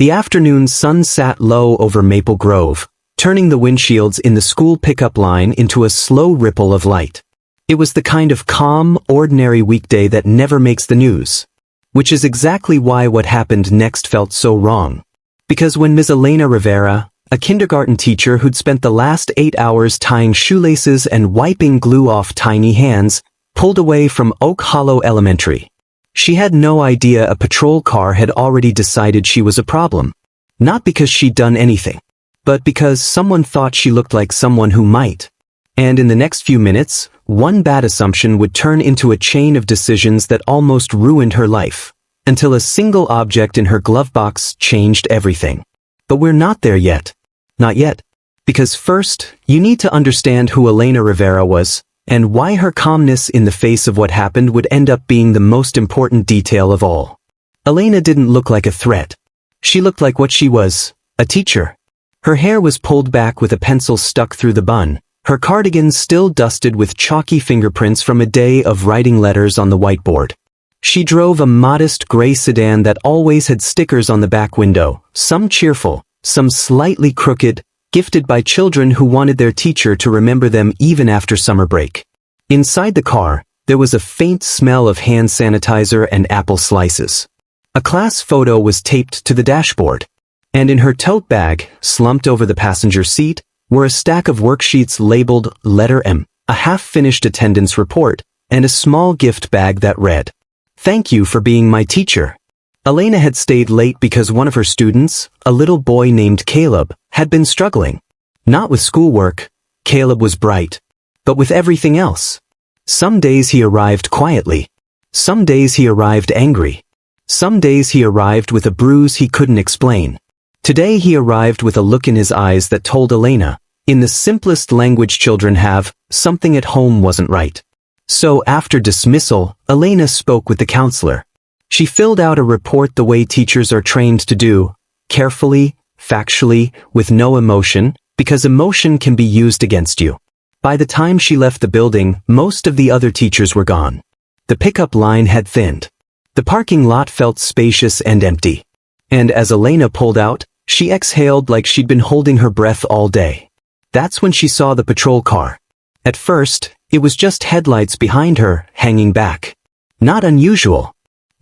The afternoon sun sat low over Maple Grove, turning the windshields in the school pickup line into a slow ripple of light. It was the kind of calm, ordinary weekday that never makes the news. Which is exactly why what happened next felt so wrong. Because when Ms. Elena Rivera, a kindergarten teacher who'd spent the last 8 hours tying shoelaces and wiping glue off tiny hands, pulled away from Oak Hollow Elementary, she had no idea a patrol car had already decided she was a problem. Not because she'd done anything, but because someone thought she looked like someone who might. And in the next few minutes, one bad assumption would turn into a chain of decisions that almost ruined her life, until a single object in her glove box changed everything. But we're not there yet. Not yet. Because first, you need to understand who Elena Rivera was, and why her calmness in the face of what happened would end up being the most important detail of all. Elena didn't look like a threat. She looked like what she was, a teacher. Her hair was pulled back with a pencil stuck through the bun, her cardigan still dusted with chalky fingerprints from a day of writing letters on the whiteboard. She drove a modest gray sedan that always had stickers on the back window, some cheerful, some slightly crooked, gifted by children who wanted their teacher to remember them even after summer break. Inside the car, there was a faint smell of hand sanitizer and apple slices. A class photo was taped to the dashboard. And in her tote bag, slumped over the passenger seat, were a stack of worksheets labeled Letter M, a half-finished attendance report, and a small gift bag that read, "Thank you for being my teacher." Elena had stayed late because one of her students, a little boy named Caleb, had been struggling. Not with schoolwork, Caleb was bright, but with everything else. Some days he arrived quietly. Some days he arrived angry. Some days he arrived with a bruise he couldn't explain. Today he arrived with a look in his eyes that told Elena, in the simplest language children have, something at home wasn't right. So after dismissal, Elena spoke with the counselor. She filled out a report the way teachers are trained to do, carefully, factually, with no emotion, because emotion can be used against you. By the time she left the building, most of the other teachers were gone. The pickup line had thinned. The parking lot felt spacious and empty. And as Elena pulled out, she exhaled like she'd been holding her breath all day. That's when she saw the patrol car. At first, it was just headlights behind her, hanging back. Not unusual.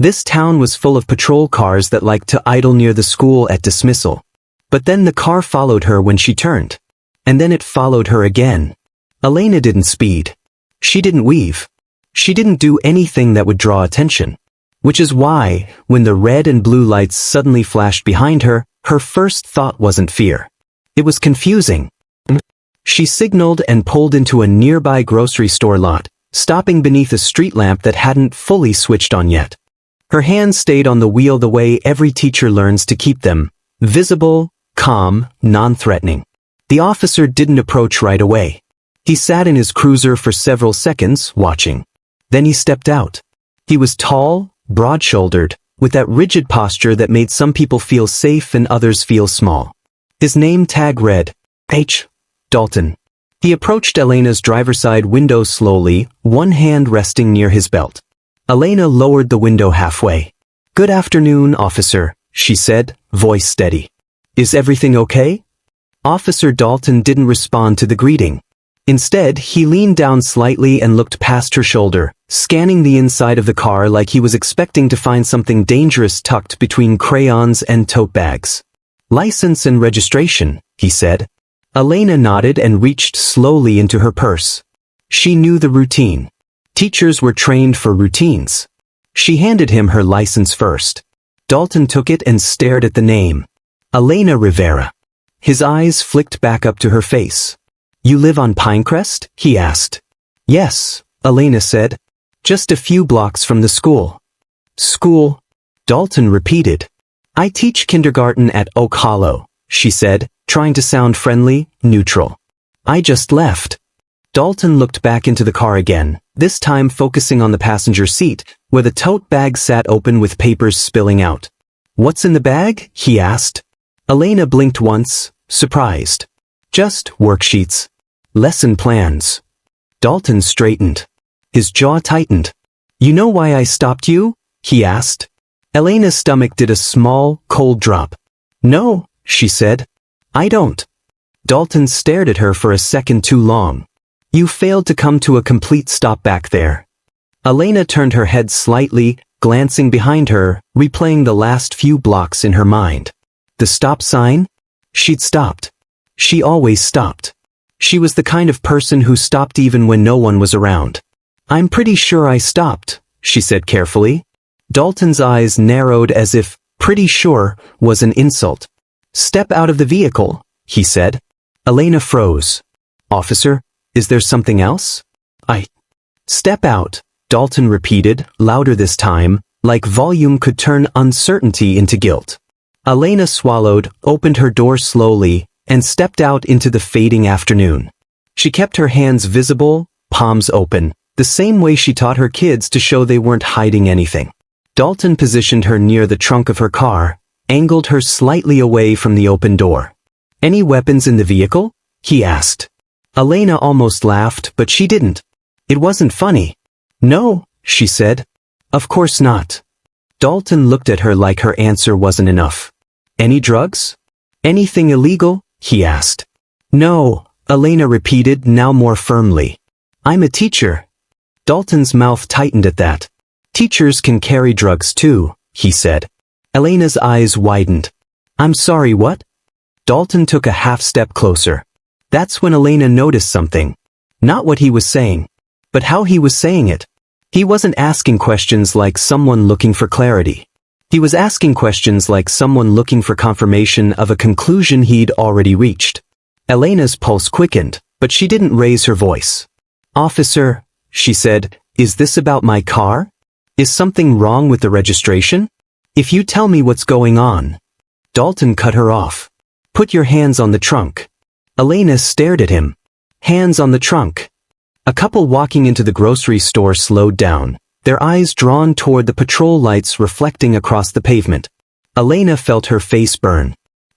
This town was full of patrol cars that liked to idle near the school at dismissal. But then the car followed her when she turned. And then it followed her again. Elena didn't speed. She didn't weave. She didn't do anything that would draw attention. Which is why, when the red and blue lights suddenly flashed behind her, her first thought wasn't fear. It was confusing. She signaled and pulled into a nearby grocery store lot, stopping beneath a street lamp that hadn't fully switched on yet. Her hands stayed on the wheel the way every teacher learns to keep them, visible, calm, non-threatening. The officer didn't approach right away. He sat in his cruiser for several seconds, watching. Then he stepped out. He was tall, broad-shouldered, with that rigid posture that made some people feel safe and others feel small. His name tag read, H. Dalton. He approached Elena's driver's side window slowly, one hand resting near his belt. Elena lowered the window halfway. "Good afternoon, officer," she said, voice steady. "Is everything okay?" Officer Dalton didn't respond to the greeting. Instead, he leaned down slightly and looked past her shoulder, scanning the inside of the car like he was expecting to find something dangerous tucked between crayons and tote bags. "License and registration," he said. Elena nodded and reached slowly into her purse. She knew the routine. Teachers were trained for routines. She handed him her license first. Dalton took it and stared at the name. Elena Rivera. His eyes flicked back up to her face. "You live on Pinecrest?" he asked. "Yes," Elena said. "Just a few blocks from the school." "School?" Dalton repeated. "I teach kindergarten at Oak Hollow," she said, trying to sound friendly, neutral. "I just left." Dalton looked back into the car again, this time focusing on the passenger seat, where the tote bag sat open with papers spilling out. "What's in the bag?" he asked. Elena blinked once, surprised. "Just worksheets. Lesson plans." Dalton straightened. His jaw tightened. "You know why I stopped you?" he asked. Elena's stomach did a small, cold drop. No, she said. I don't. Dalton stared at her for a second too long. You failed to come to a complete stop back there. Elena turned her head slightly, glancing behind her, replaying the last few blocks in her mind. The stop sign? She'd stopped. She always stopped. She was the kind of person who stopped even when no one was around. I'm pretty sure I stopped, she said carefully. Dalton's eyes narrowed as if pretty sure was an insult. Step out of the vehicle, he said. Elena froze. Officer, is there something else? Step out, Dalton repeated, louder this time, like volume could turn uncertainty into guilt. Elena swallowed, opened her door slowly, and stepped out into the fading afternoon. She kept her hands visible, palms open, the same way she taught her kids to show they weren't hiding anything. Dalton positioned her near the trunk of her car, angled her slightly away from the open door. Any weapons in the vehicle? He asked. Elena almost laughed, but she didn't. It wasn't funny. No, she said. Of course not. Dalton looked at her like her answer wasn't enough. Any drugs? Anything illegal? He asked. No, Elena repeated, now more firmly. I'm a teacher. Dalton's mouth tightened at that. Teachers can carry drugs too, he said. Elena's eyes widened. I'm sorry, what? Dalton took a half step closer. That's when Elena noticed something. Not what he was saying, but how he was saying it. He wasn't asking questions like someone looking for clarity. He was asking questions like someone looking for confirmation of a conclusion he'd already reached. Elena's pulse quickened, but she didn't raise her voice. Officer, she said, is this about my car? Is something wrong with the registration? If you tell me what's going on. Dalton cut her off. Put your hands on the trunk. Elena stared at him. Hands on the trunk. A couple walking into the grocery store slowed down, their eyes drawn toward the patrol lights reflecting across the pavement. Elena felt her face burn.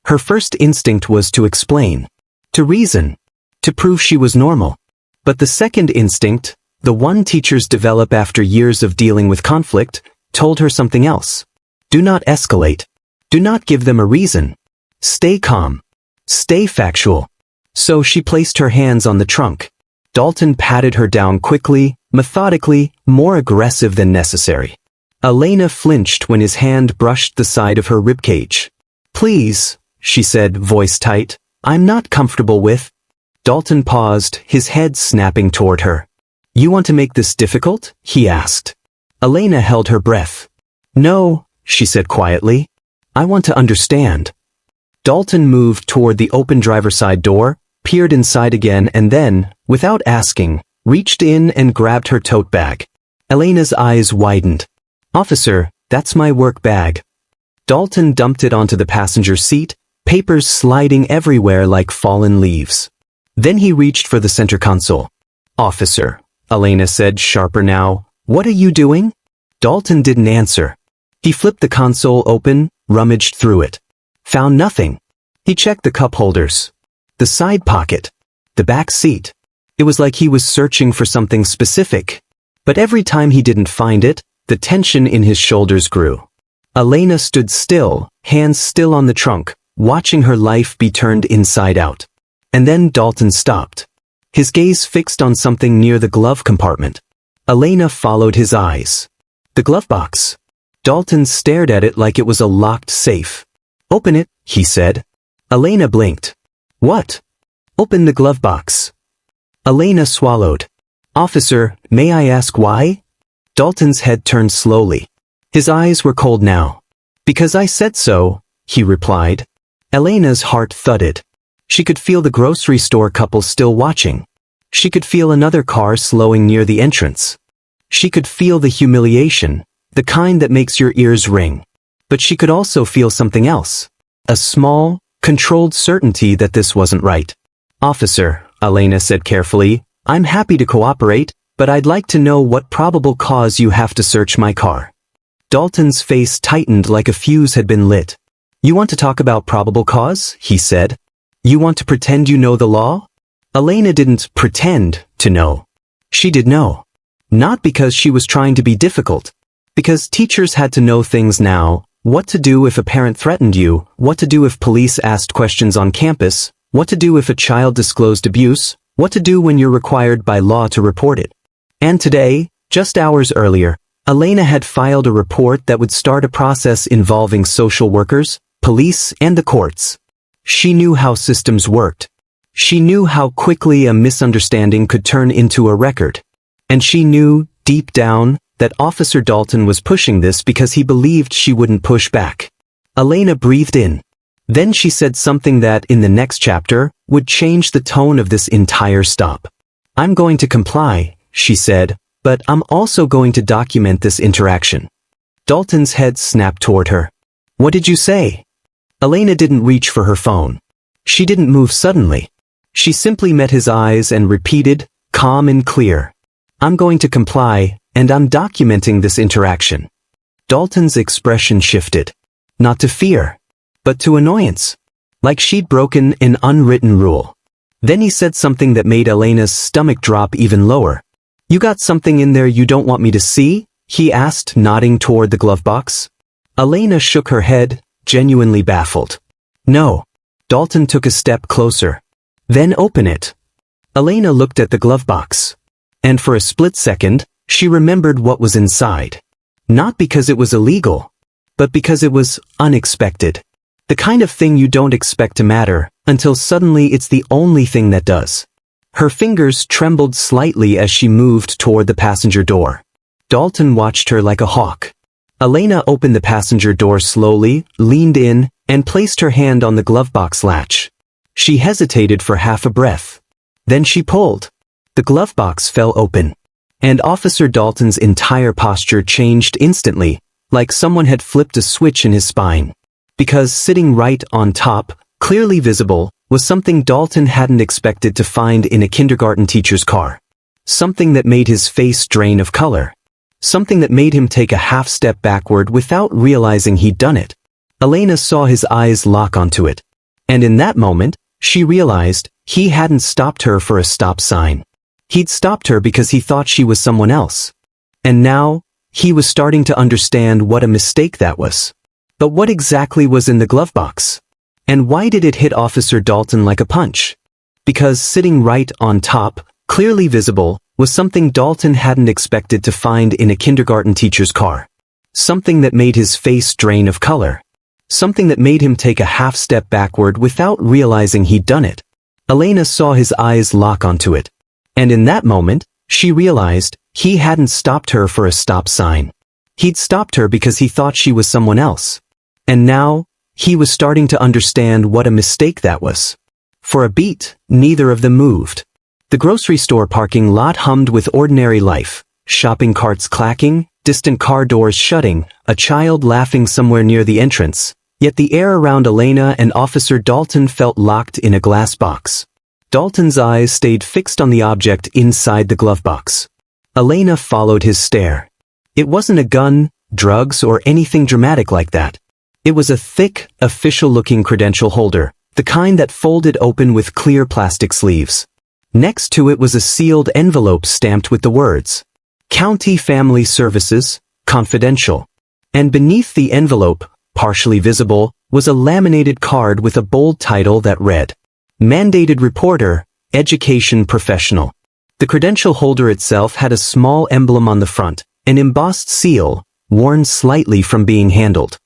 Her first instinct was to explain, to reason, to prove she was normal. But the second instinct, the one teachers develop after years of dealing with conflict, told her something else. Do not escalate. Do not give them a reason. Stay calm. Stay factual. So she placed her hands on the trunk. Dalton patted her down quickly, methodically, more aggressive than necessary. Elena flinched when his hand brushed the side of her ribcage. Please, she said, voice tight, I'm not comfortable with. Dalton paused, his head snapping toward her. You want to make this difficult? He asked. Elena held her breath. No, she said quietly. I want to understand. Dalton moved toward the open driver's side door, peered inside again and then, without asking, reached in and grabbed her tote bag. Elena's eyes widened. Officer, that's my work bag. Dalton dumped it onto the passenger seat, papers sliding everywhere like fallen leaves. Then he reached for the center console. Officer, Elena said, sharper now, what are you doing? Dalton didn't answer. He flipped the console open, rummaged through it. Found nothing. He checked the cup holders. The side pocket. The back seat. It was like he was searching for something specific. But every time he didn't find it, the tension in his shoulders grew. Elena stood still, hands still on the trunk, watching her life be turned inside out. And then Dalton stopped. His gaze fixed on something near the glove compartment. Elena followed his eyes. The glove box. Dalton stared at it like it was a locked safe. Open it, he said. Elena blinked. What? Open the glove box. Elena swallowed. Officer, may I ask why? Dalton's head turned slowly. His eyes were cold now. Because I said so, he replied. Elena's heart thudded. She could feel the grocery store couple still watching. She could feel another car slowing near the entrance. She could feel the humiliation, the kind that makes your ears ring. But she could also feel something else. A small, controlled certainty that this wasn't right. Officer, Elena said carefully, I'm happy to cooperate, but I'd like to know what probable cause you have to search my car. Dalton's face tightened like a fuse had been lit. You want to talk about probable cause? He said. You want to pretend you know the law? Elena didn't pretend to know. She did know. Not because she was trying to be difficult. Because teachers had to know things now, What to do if a parent threatened you, what to do if police asked questions on campus, what to do if a child disclosed abuse, what to do when you're required by law to report it. And today, just hours earlier, Elena had filed a report that would start a process involving social workers, police, and the courts. She knew how systems worked. She knew how quickly a misunderstanding could turn into a record. And she knew, deep down, that Officer Dalton was pushing this because he believed she wouldn't push back. Elena breathed in. Then she said something that, in the next chapter, would change the tone of this entire stop. "I'm going to comply," she said, "but I'm also going to document this interaction." Dalton's head snapped toward her. "What did you say?" Elena didn't reach for her phone. She didn't move suddenly. She simply met his eyes and repeated, calm and clear, "I'm going to comply, and I'm documenting this interaction." Dalton's expression shifted. Not to fear, but to annoyance. Like she'd broken an unwritten rule. Then he said something that made Elena's stomach drop even lower. "You got something in there you don't want me to see?" he asked, nodding toward the glove box. Elena shook her head, genuinely baffled. "No." Dalton took a step closer. "Then open it." Elena looked at the glove box. And for a split second, she remembered what was inside. Not because it was illegal, but because it was unexpected. The kind of thing you don't expect to matter, until suddenly it's the only thing that does. Her fingers trembled slightly as she moved toward the passenger door. Dalton watched her like a hawk. Elena opened the passenger door slowly, leaned in, and placed her hand on the glove box latch. She hesitated for half a breath. Then she pulled. The glove box fell open. And Officer Dalton's entire posture changed instantly, like someone had flipped a switch in his spine. Because sitting right on top, clearly visible, was something Dalton hadn't expected to find in a kindergarten teacher's car. Something that made his face drain of color. Something that made him take a half step backward without realizing he'd done it. Elena saw his eyes lock onto it. And in that moment, she realized he hadn't stopped her for a stop sign. He'd stopped her because he thought she was someone else. And now, he was starting to understand what a mistake that was. But what exactly was in the glove box? And why did it hit Officer Dalton like a punch? Because sitting right on top, clearly visible, was something Dalton hadn't expected to find in a kindergarten teacher's car. Something that made his face drain of color. Something that made him take a half step backward without realizing he'd done it. Elena saw his eyes lock onto it. And in that moment, she realized he hadn't stopped her for a stop sign. He'd stopped her because he thought she was someone else. And now, he was starting to understand what a mistake that was. For a beat, neither of them moved. The grocery store parking lot hummed with ordinary life. Shopping carts clacking, distant car doors shutting, a child laughing somewhere near the entrance. Yet the air around Elena and Officer Dalton felt locked in a glass box. Dalton's eyes stayed fixed on the object inside the glove box. Elena followed his stare. It wasn't a gun, drugs, or anything dramatic like that. It was a thick, official-looking credential holder, the kind that folded open with clear plastic sleeves. Next to it was a sealed envelope stamped with the words, "County Family Services, Confidential." And beneath the envelope, partially visible, was a laminated card with a bold title that read, "Mandated Reporter, Education Professional." The credential holder itself had a small emblem on the front, an embossed seal, worn slightly from being handled.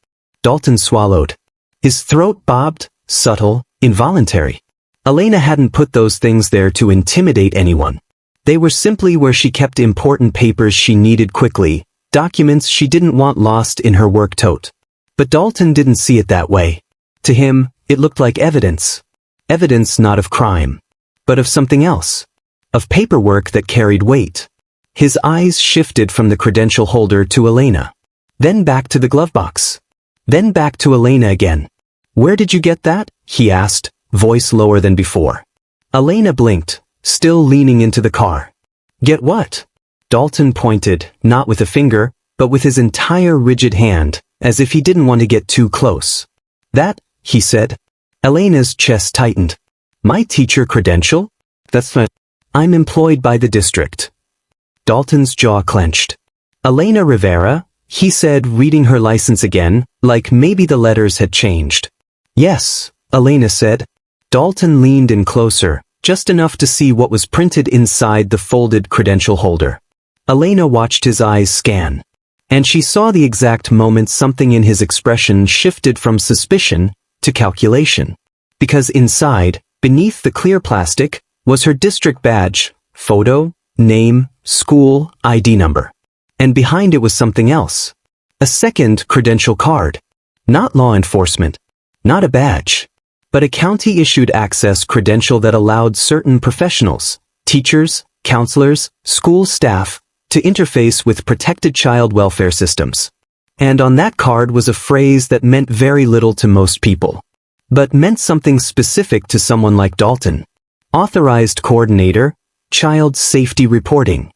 Dalton swallowed. His throat bobbed, subtle, involuntary. Elena hadn't put those things there to intimidate anyone. They were simply where she kept important papers she needed quickly, documents she didn't want lost in her work tote. But Dalton didn't see it that way. To him, it looked like evidence. Evidence not of crime, but of something else. Of paperwork that carried weight. His eyes shifted from the credential holder to Elena. Then back to the glove box. Then back to Elena again. "Where did you get that?" he asked, voice lower than before. Elena blinked, still leaning into the car. "Get what?" Dalton pointed, not with a finger, but with his entire rigid hand, as if he didn't want to get too close. "That," he said. Elena's chest tightened. "My teacher credential? That's not. I'm employed by the district." Dalton's jaw clenched. "Elena Rivera, he said, reading her license again, like maybe the letters had changed. Yes, Elena said. Dalton leaned in closer, just enough to see what was printed inside the folded credential holder. Elena watched his eyes scan. And she saw the exact moment something in his expression shifted from suspicion to calculation. Because inside, beneath the clear plastic, was her district badge, photo, name, school, ID number. And behind it was something else. A second credential card. Not law enforcement. Not a badge. But a county-issued access credential that allowed certain professionals, teachers, counselors, school staff, to interface with protected child welfare systems. And on that card was a phrase that meant very little to most people. But meant something specific to someone like Dalton. Authorized coordinator, child safety reporting.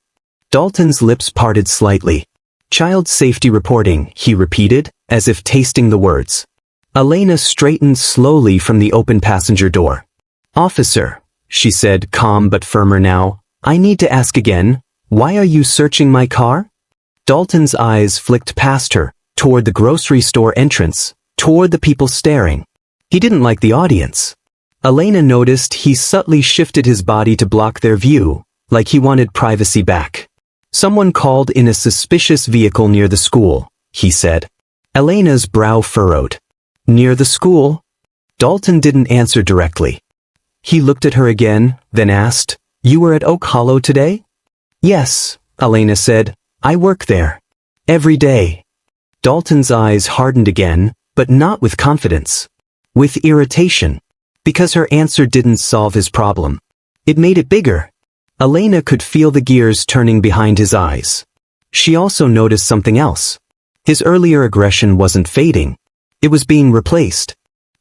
Dalton's lips parted slightly. Child safety reporting, he repeated, as if tasting the words. Elena straightened slowly from the open passenger door. Officer, she said, calm but firmer now, I need to ask again, why are you searching my car? Dalton's eyes flicked past her, toward the grocery store entrance, toward the people staring. He didn't like the audience. Elena noticed he subtly shifted his body to block their view, like he wanted privacy back. Someone called in a suspicious vehicle near the school, he said. Elena's brow furrowed. Near the school? Dalton didn't answer directly. He looked at her again, then asked, You were at Oak Hollow today? Yes, Elena said. I work there. Every day. Dalton's eyes hardened again, but not with confidence. With irritation. Because her answer didn't solve his problem. It made it bigger. Elena could feel the gears turning behind his eyes. She also noticed something else. His earlier aggression wasn't fading. It was being replaced.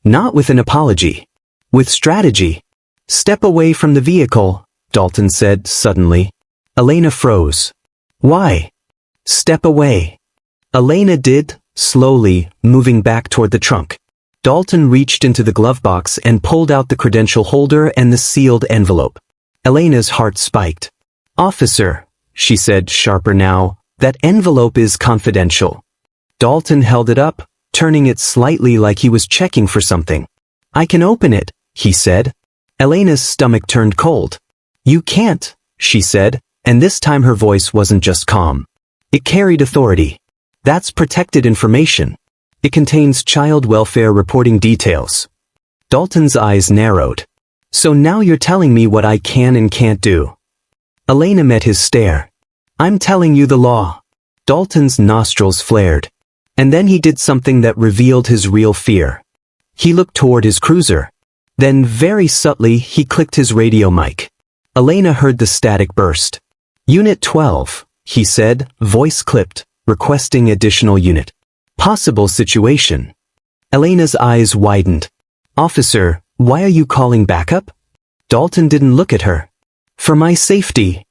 Not with an apology. With strategy. Step away from the vehicle, Dalton said suddenly. Elena froze. Why? Step away. Elena did, slowly, moving back toward the trunk. Dalton reached into the glove box and pulled out the credential holder and the sealed envelope. Elena's heart spiked. Officer, she said, sharper now, that envelope is confidential. Dalton held it up, turning it slightly like he was checking for something. I can open it, he said. Elena's stomach turned cold. You can't, she said, and this time her voice wasn't just calm. It carried authority. That's protected information. It contains child welfare reporting details. Dalton's eyes narrowed. So now you're telling me what I can and can't do. Elena met his stare. I'm telling you the law. Dalton's nostrils flared. And then he did something that revealed his real fear. He looked toward his cruiser. Then very subtly he clicked his radio mic. Elena heard the static burst. Unit 12, he said, voice clipped, requesting additional unit. Possible situation. Elena's eyes widened. Officer, why are you calling backup? Dalton didn't look at her. For my safety.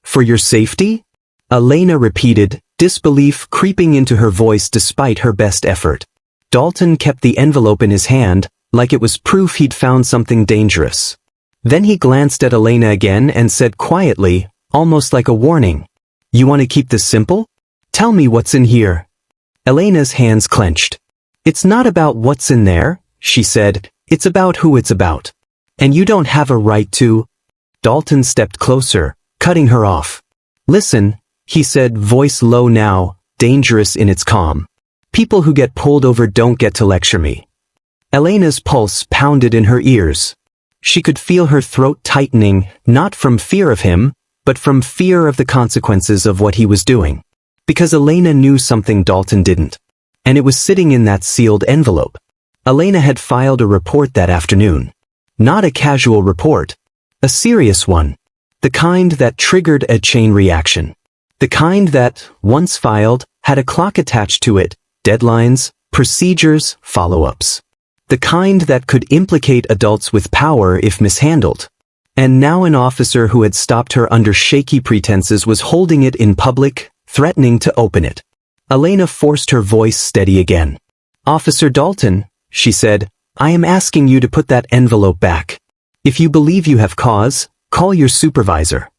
For your safety? Elena repeated, disbelief creeping into her voice despite her best effort. Dalton kept the envelope in his hand, like it was proof he'd found something dangerous. Then he glanced at Elena again and said quietly, almost like a warning. You want to keep this simple? Tell me what's in here. Elena's hands clenched. It's not about what's in there, she said, it's about who it's about. And you don't have a right to. Dalton stepped closer, cutting her off. Listen, he said, voice low now, dangerous in its calm. People who get pulled over don't get to lecture me. Elena's pulse pounded in her ears. She could feel her throat tightening, not from fear of him, but from fear of the consequences of what he was doing. Because Elena knew something Dalton didn't. And it was sitting in that sealed envelope. Elena had filed a report that afternoon. Not a casual report. A serious one. The kind that triggered a chain reaction. The kind that, once filed, had a clock attached to it, deadlines, procedures, follow-ups. The kind that could implicate adults with power if mishandled. And now an officer who had stopped her under shaky pretenses was holding it in public, threatening to open it. Elena forced her voice steady again. Officer Dalton, she said, I am asking you to put that envelope back. If you believe you have cause, call your supervisor.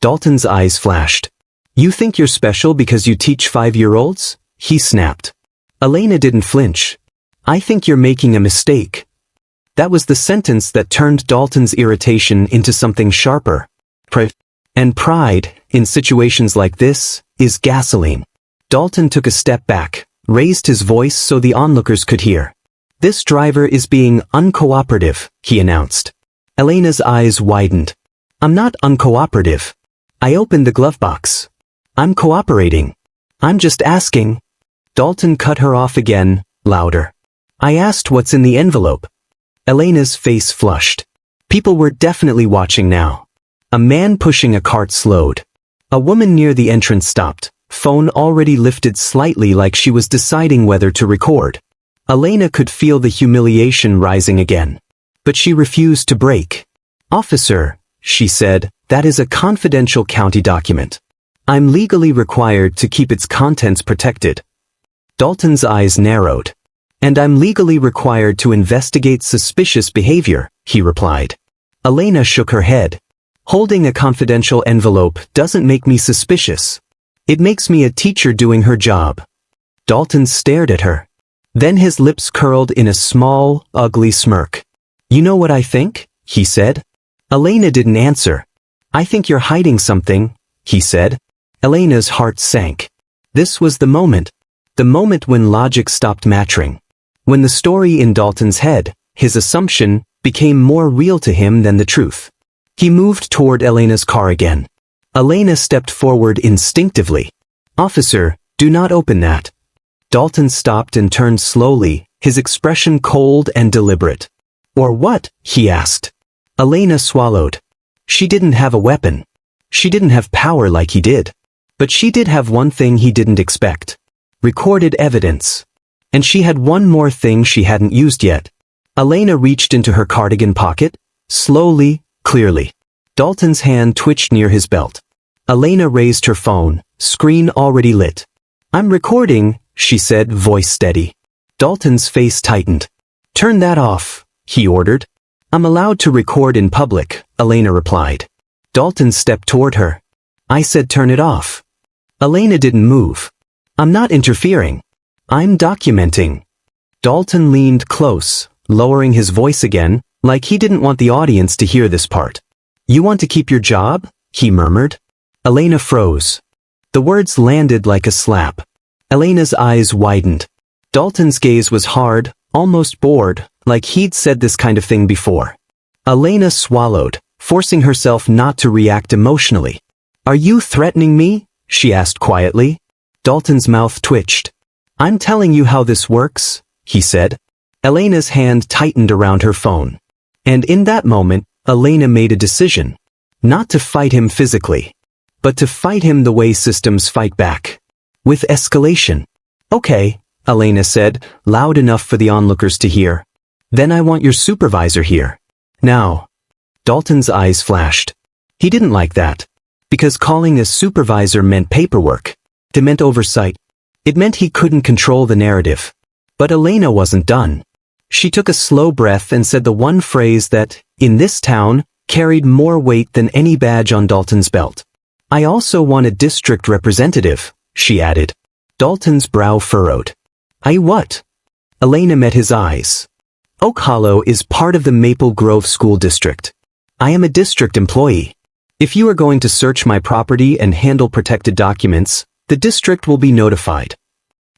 Dalton's eyes flashed. You think you're special because you teach 5-year-olds? he snapped. Elena didn't flinch. I think you're making a mistake. That was the sentence that turned Dalton's irritation into something sharper. And pride, in situations like this, is gasoline. Dalton took a step back, raised his voice so the onlookers could hear. This driver is being uncooperative, he announced. Elena's eyes widened. I'm not uncooperative. I opened the glove box. I'm cooperating. I'm just asking. Dalton cut her off again, louder. I asked what's in the envelope. Elena's face flushed. People were definitely watching now. A man pushing a cart slowed. A woman near the entrance stopped, phone already lifted slightly like she was deciding whether to record. Elena could feel the humiliation rising again. But she refused to break. Officer, she said, that is a confidential county document. I'm legally required to keep its contents protected. Dalton's eyes narrowed. And I'm legally required to investigate suspicious behavior, he replied. Elena shook her head. Holding a confidential envelope doesn't make me suspicious. It makes me a teacher doing her job. Dalton stared at her. Then his lips curled in a small, ugly smirk. You know what I think? He said. Elena didn't answer. I think you're hiding something, he said. Elena's heart sank. This was the moment when logic stopped matching. When the story in Dalton's head, his assumption, became more real to him than the truth. He moved toward Elena's car again. Elena stepped forward instinctively. Officer, do not open that. Dalton stopped and turned slowly, his expression cold and deliberate. Or what? He asked. Elena swallowed. She didn't have a weapon. She didn't have power like he did. But she did have one thing he didn't expect. Recorded evidence. And she had one more thing she hadn't used yet. Elena reached into her cardigan pocket, slowly, clearly. Dalton's hand twitched near his belt. Elena raised her phone, screen already lit. I'm recording, she said, voice steady. Dalton's face tightened. Turn that off, he ordered. I'm allowed to record in public, Elena replied. Dalton stepped toward her. I said turn it off. Elena didn't move. I'm not interfering. I'm documenting. Dalton leaned close, lowering his voice again, like he didn't want the audience to hear this part. You want to keep your job? He murmured. Elena froze. The words landed like a slap. Elena's eyes widened. Dalton's gaze was hard, almost bored, like he'd said this kind of thing before. Elena swallowed, forcing herself not to react emotionally. Are you threatening me? She asked quietly. Dalton's mouth twitched. I'm telling you how this works, he said. Elena's hand tightened around her phone. And in that moment, Elena made a decision. Not to fight him physically, but to fight him the way systems fight back. With escalation. Okay, Elena said, loud enough for the onlookers to hear. Then I want your supervisor here. Now. Dalton's eyes flashed. He didn't like that. Because calling a supervisor meant paperwork. It meant oversight. It meant he couldn't control the narrative. But Elena wasn't done. She took a slow breath and said the one phrase that, in this town, carried more weight than any badge on Dalton's belt. I also want a district representative, she added. Dalton's brow furrowed. I what? Elena met his eyes. Oak Hollow is part of the Maple Grove School District. I am a district employee. If you are going to search my property and handle protected documents, the district will be notified.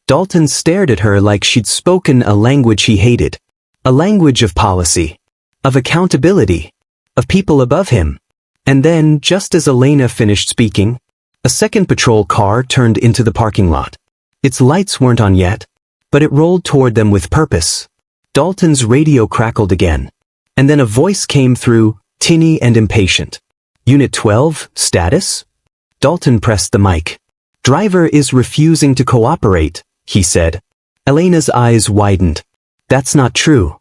Dalton stared at her like she'd spoken a language he hated. A language of policy. Of accountability. Of people above him. And then, just as Elena finished speaking, a second patrol car turned into the parking lot. Its lights weren't on yet, but it rolled toward them with purpose. Dalton's radio crackled again. And then a voice came through, tinny and impatient. Unit 12, status? Dalton pressed the mic. Driver is refusing to cooperate, he said. Elena's eyes widened. That's not true.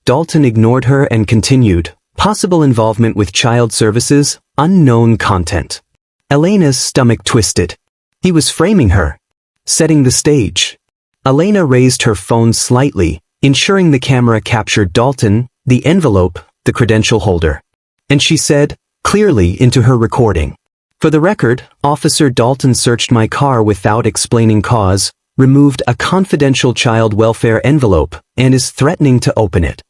Dalton ignored her and continued. Possible involvement with child services, unknown content. Elena's stomach twisted. He was framing her. Setting the stage. Elena raised her phone slightly, ensuring the camera captured Dalton, the envelope, the credential holder. And she said, clearly into her recording. For the record, Officer Dalton searched my car without explaining cause, removed a confidential child welfare envelope, and is threatening to open it.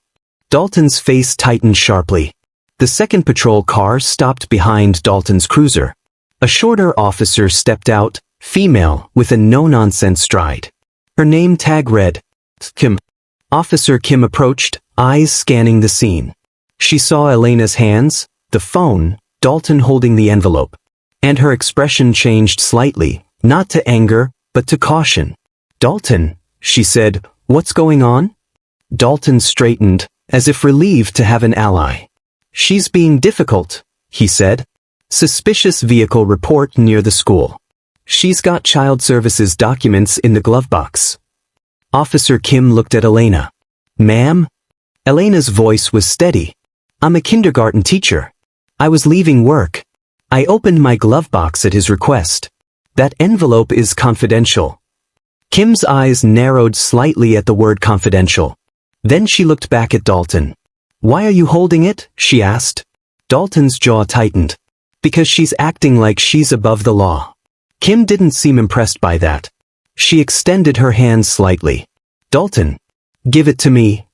Dalton's face tightened sharply. The second patrol car stopped behind Dalton's cruiser. A shorter officer stepped out, female, with a no-nonsense stride. Her name tag read, Kim. Officer Kim approached, eyes scanning the scene. She saw Elena's hands, the phone, Dalton holding the envelope. And her expression changed slightly, not to anger, but to caution. "Dalton," she said, "what's going on?" Dalton straightened, as if relieved to have an ally. "She's being difficult," he said. "Suspicious vehicle report near the school. She's got child services documents in the glove box." Officer Kim looked at Elena. "Ma'am?" Elena's voice was steady. "I'm a kindergarten teacher. I was leaving work. I opened my glove box at his request. That envelope is confidential." Kim's eyes narrowed slightly at the word confidential. Then she looked back at Dalton. "Why are you holding it?" she asked. Dalton's jaw tightened. "Because she's acting like she's above the law." Kim didn't seem impressed by that. She extended her hand slightly. "Dalton, give it to me."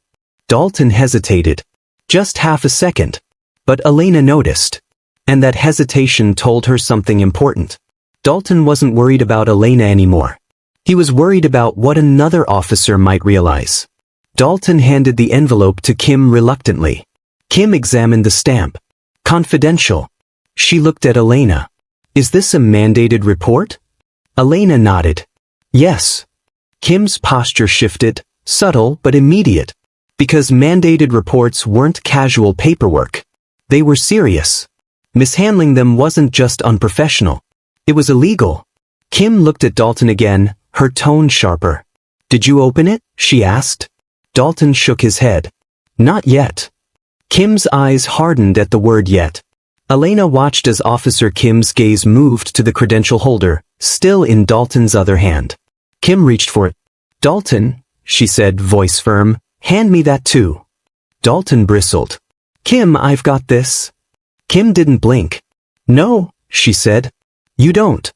Dalton hesitated. Just half a second. But Elena noticed. And that hesitation told her something important. Dalton wasn't worried about Elena anymore. He was worried about what another officer might realize. Dalton handed the envelope to Kim reluctantly. Kim examined the stamp. Confidential. She looked at Elena. "Is this a mandated report?" Elena nodded. "Yes." Kim's posture shifted, subtle but immediate. Because mandated reports weren't casual paperwork. They were serious. Mishandling them wasn't just unprofessional. It was illegal. Kim looked at Dalton again, her tone sharper. "Did you open it?" she asked. Dalton shook his head. "Not yet." Kim's eyes hardened at the word yet. Elena watched as Officer Kim's gaze moved to the credential holder, still in Dalton's other hand. Kim reached for it. "Dalton," she said, voice firm, "hand me that too." Dalton bristled. "Kim, I've got this." Kim didn't blink. "No," she said. "You don't."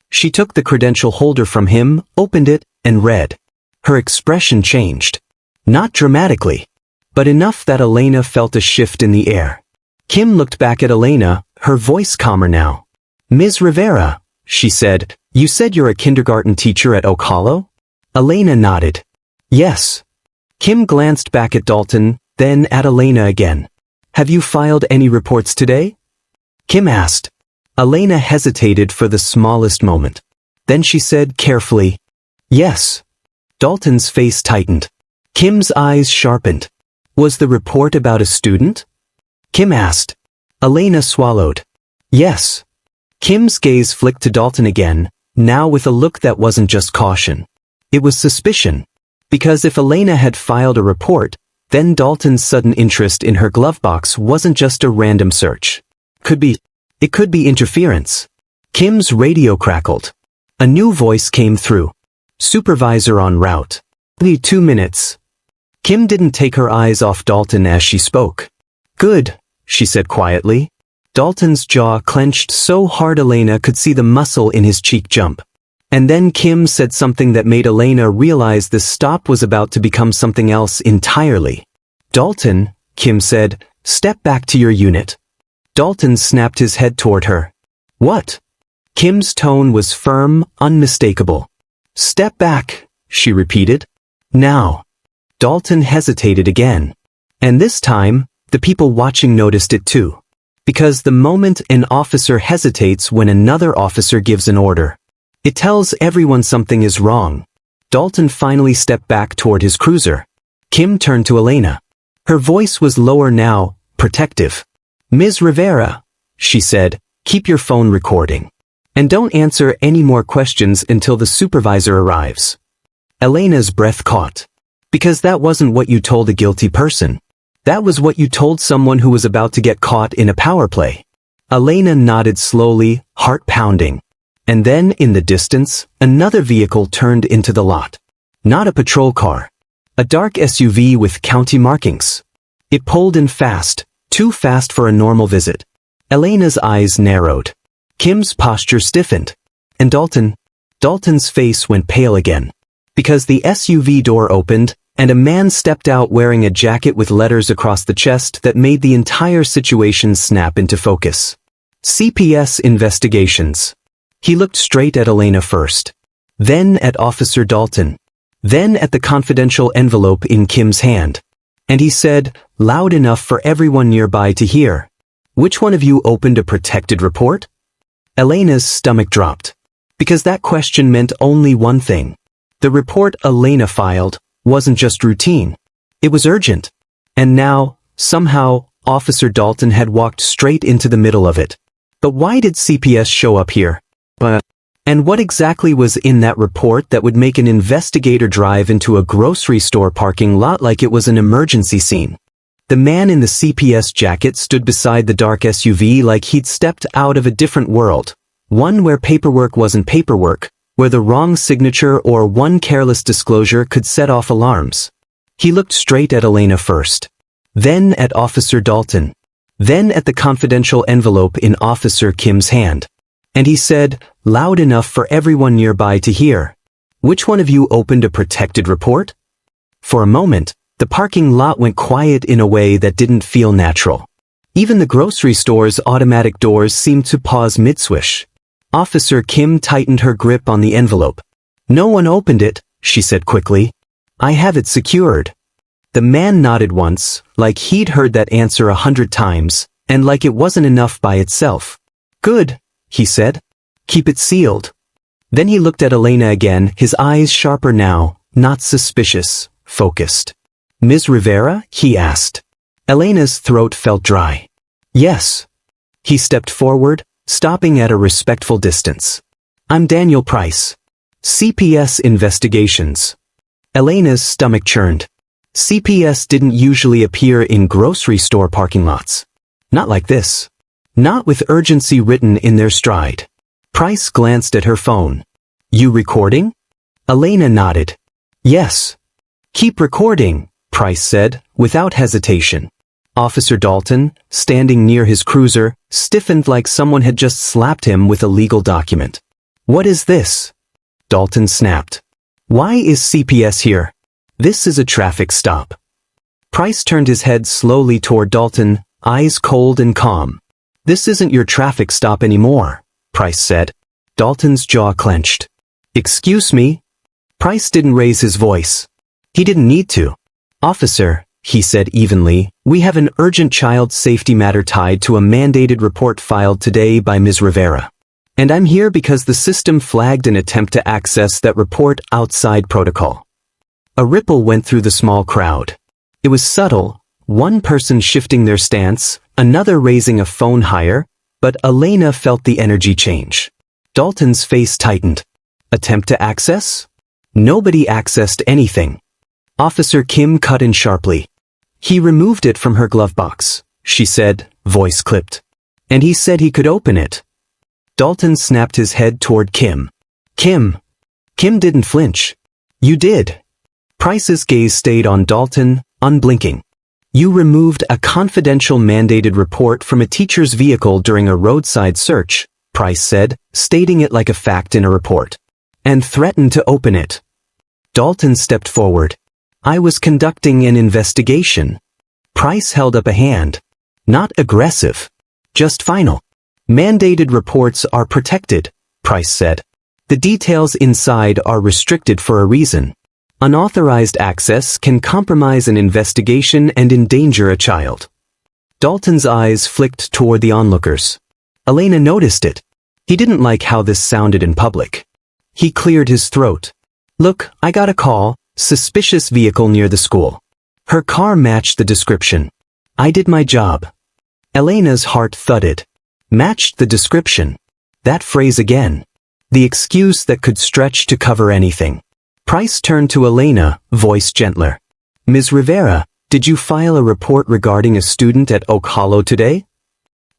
She took the credential holder from him, opened it, and read. Her expression changed. Not dramatically, but enough that Elena felt a shift in the air. Kim looked back at Elena, her voice calmer now. "Ms. Rivera," she said, "you said you're a kindergarten teacher at Oak Hollow?" Elena nodded. "Yes." Kim glanced back at Dalton, then at Elena again. "Have you filed any reports today?" Kim asked. Elena hesitated for the smallest moment. Then she said carefully, "Yes." Dalton's face tightened. Kim's eyes sharpened. "Was the report about a student?" Kim asked. Elena swallowed. "Yes." Kim's gaze flicked to Dalton again, now with a look that wasn't just caution. It was suspicion. Because if Elena had filed a report, then Dalton's sudden interest in her glove box wasn't just a random search. It could be interference. Kim's radio crackled. A new voice came through. "Supervisor en route. Need 2 minutes." Kim didn't take her eyes off Dalton as she spoke. "Good," she said quietly. Dalton's jaw clenched so hard Elena could see the muscle in his cheek jump. And then Kim said something that made Elena realize the stop was about to become something else entirely. "Dalton," Kim said, "step back to your unit." Dalton snapped his head toward her. "What?" Kim's tone was firm, unmistakable. "Step back," she repeated. "Now." Dalton hesitated again. And this time, the people watching noticed it too. Because the moment an officer hesitates when another officer gives an order, it tells everyone something is wrong. Dalton finally stepped back toward his cruiser. Kim turned to Elena. Her voice was lower now, protective. "Ms. Rivera," she said, "keep your phone recording. And don't answer any more questions until the supervisor arrives." Elena's breath caught. Because that wasn't what you told a guilty person. That was what you told someone who was about to get caught in a power play. Elena nodded slowly, heart pounding. And then, in the distance, another vehicle turned into the lot. Not a patrol car. A dark SUV with county markings. It pulled in fast, too fast for a normal visit. Elena's eyes narrowed. Kim's posture stiffened. And Dalton's face went pale again. Because the SUV door opened, and a man stepped out wearing a jacket with letters across the chest that made the entire situation snap into focus. CPS investigations. He looked straight at Elena first. Then at Officer Dalton. Then at the confidential envelope in Kim's hand. And he said, loud enough for everyone nearby to hear, "Which one of you opened a protected report?" Elena's stomach dropped. Because that question meant only one thing. The report Elena filed wasn't just routine. It was urgent. And now, somehow, Officer Dalton had walked straight into the middle of it. But why did CPS show up here? And what exactly was in that report that would make an investigator drive into a grocery store parking lot like it was an emergency scene? The man in the CPS jacket stood beside the dark SUV like he'd stepped out of a different world. One where paperwork wasn't paperwork, where the wrong signature or one careless disclosure could set off alarms. He looked straight at Elena first. Then at Officer Dalton. Then at the confidential envelope in Officer Kim's hand. And he said, loud enough for everyone nearby to hear, "Which one of you opened a protected report?" For a moment, the parking lot went quiet in a way that didn't feel natural. Even the grocery store's automatic doors seemed to pause mid-swish. Officer Kim tightened her grip on the envelope. "No one opened it," she said quickly. "I have it secured." The man nodded once, like he'd heard that answer 100 times, and like it wasn't enough by itself. "Good," he said. "Keep it sealed." Then he looked at Elena again, his eyes sharper now, not suspicious, focused. "Ms. Rivera?" he asked. Elena's throat felt dry. "Yes." He stepped forward, stopping at a respectful distance. "I'm Daniel Price. CPS investigations." Elena's stomach churned. CPS didn't usually appear in grocery store parking lots. Not like this. Not with urgency written in their stride. Price glanced at her phone. "You recording?" Elena nodded. "Yes." "Keep recording," Price said, without hesitation. Officer Dalton, standing near his cruiser, stiffened like someone had just slapped him with a legal document. "What is this?" Dalton snapped. "Why is CPS here? This is a traffic stop." Price turned his head slowly toward Dalton, eyes cold and calm. "This isn't your traffic stop anymore," Price said. Dalton's jaw clenched. "Excuse me?" Price didn't raise his voice. He didn't need to. "Officer," he said evenly, "we have an urgent child safety matter tied to a mandated report filed today by Ms. Rivera. And I'm here because the system flagged an attempt to access that report outside protocol." A ripple went through the small crowd. It was subtle, one person shifting their stance, another raising a phone higher, but Elena felt the energy change. Dalton's face tightened. Attempt to access? Nobody accessed anything. Officer Kim cut in sharply. "He removed it from her glove box," she said, voice clipped. "And he said he could open it." Dalton snapped his head toward Kim. "Kim." Kim didn't flinch. "You did." Price's gaze stayed on Dalton, unblinking. "You removed a confidential mandated report from a teacher's vehicle during a roadside search," Price said, stating it like a fact in a report. "And threatened to open it." Dalton stepped forward. "I was conducting an investigation." Price held up a hand. "Not aggressive. Just final. Mandated reports are protected," Price said. "The details inside are restricted for a reason. Unauthorized access can compromise an investigation and endanger a child." Dalton's eyes flicked toward the onlookers. Elena noticed it. He didn't like how this sounded in public. He cleared his throat. "Look, I got a call, suspicious vehicle near the school. Her car matched the description. I did my job." Elena's heart thudded. Matched the description. That phrase again. The excuse that could stretch to cover anything. Price turned to Elena, voice gentler. "Ms. Rivera, did you file a report regarding a student at Oak Hollow today?"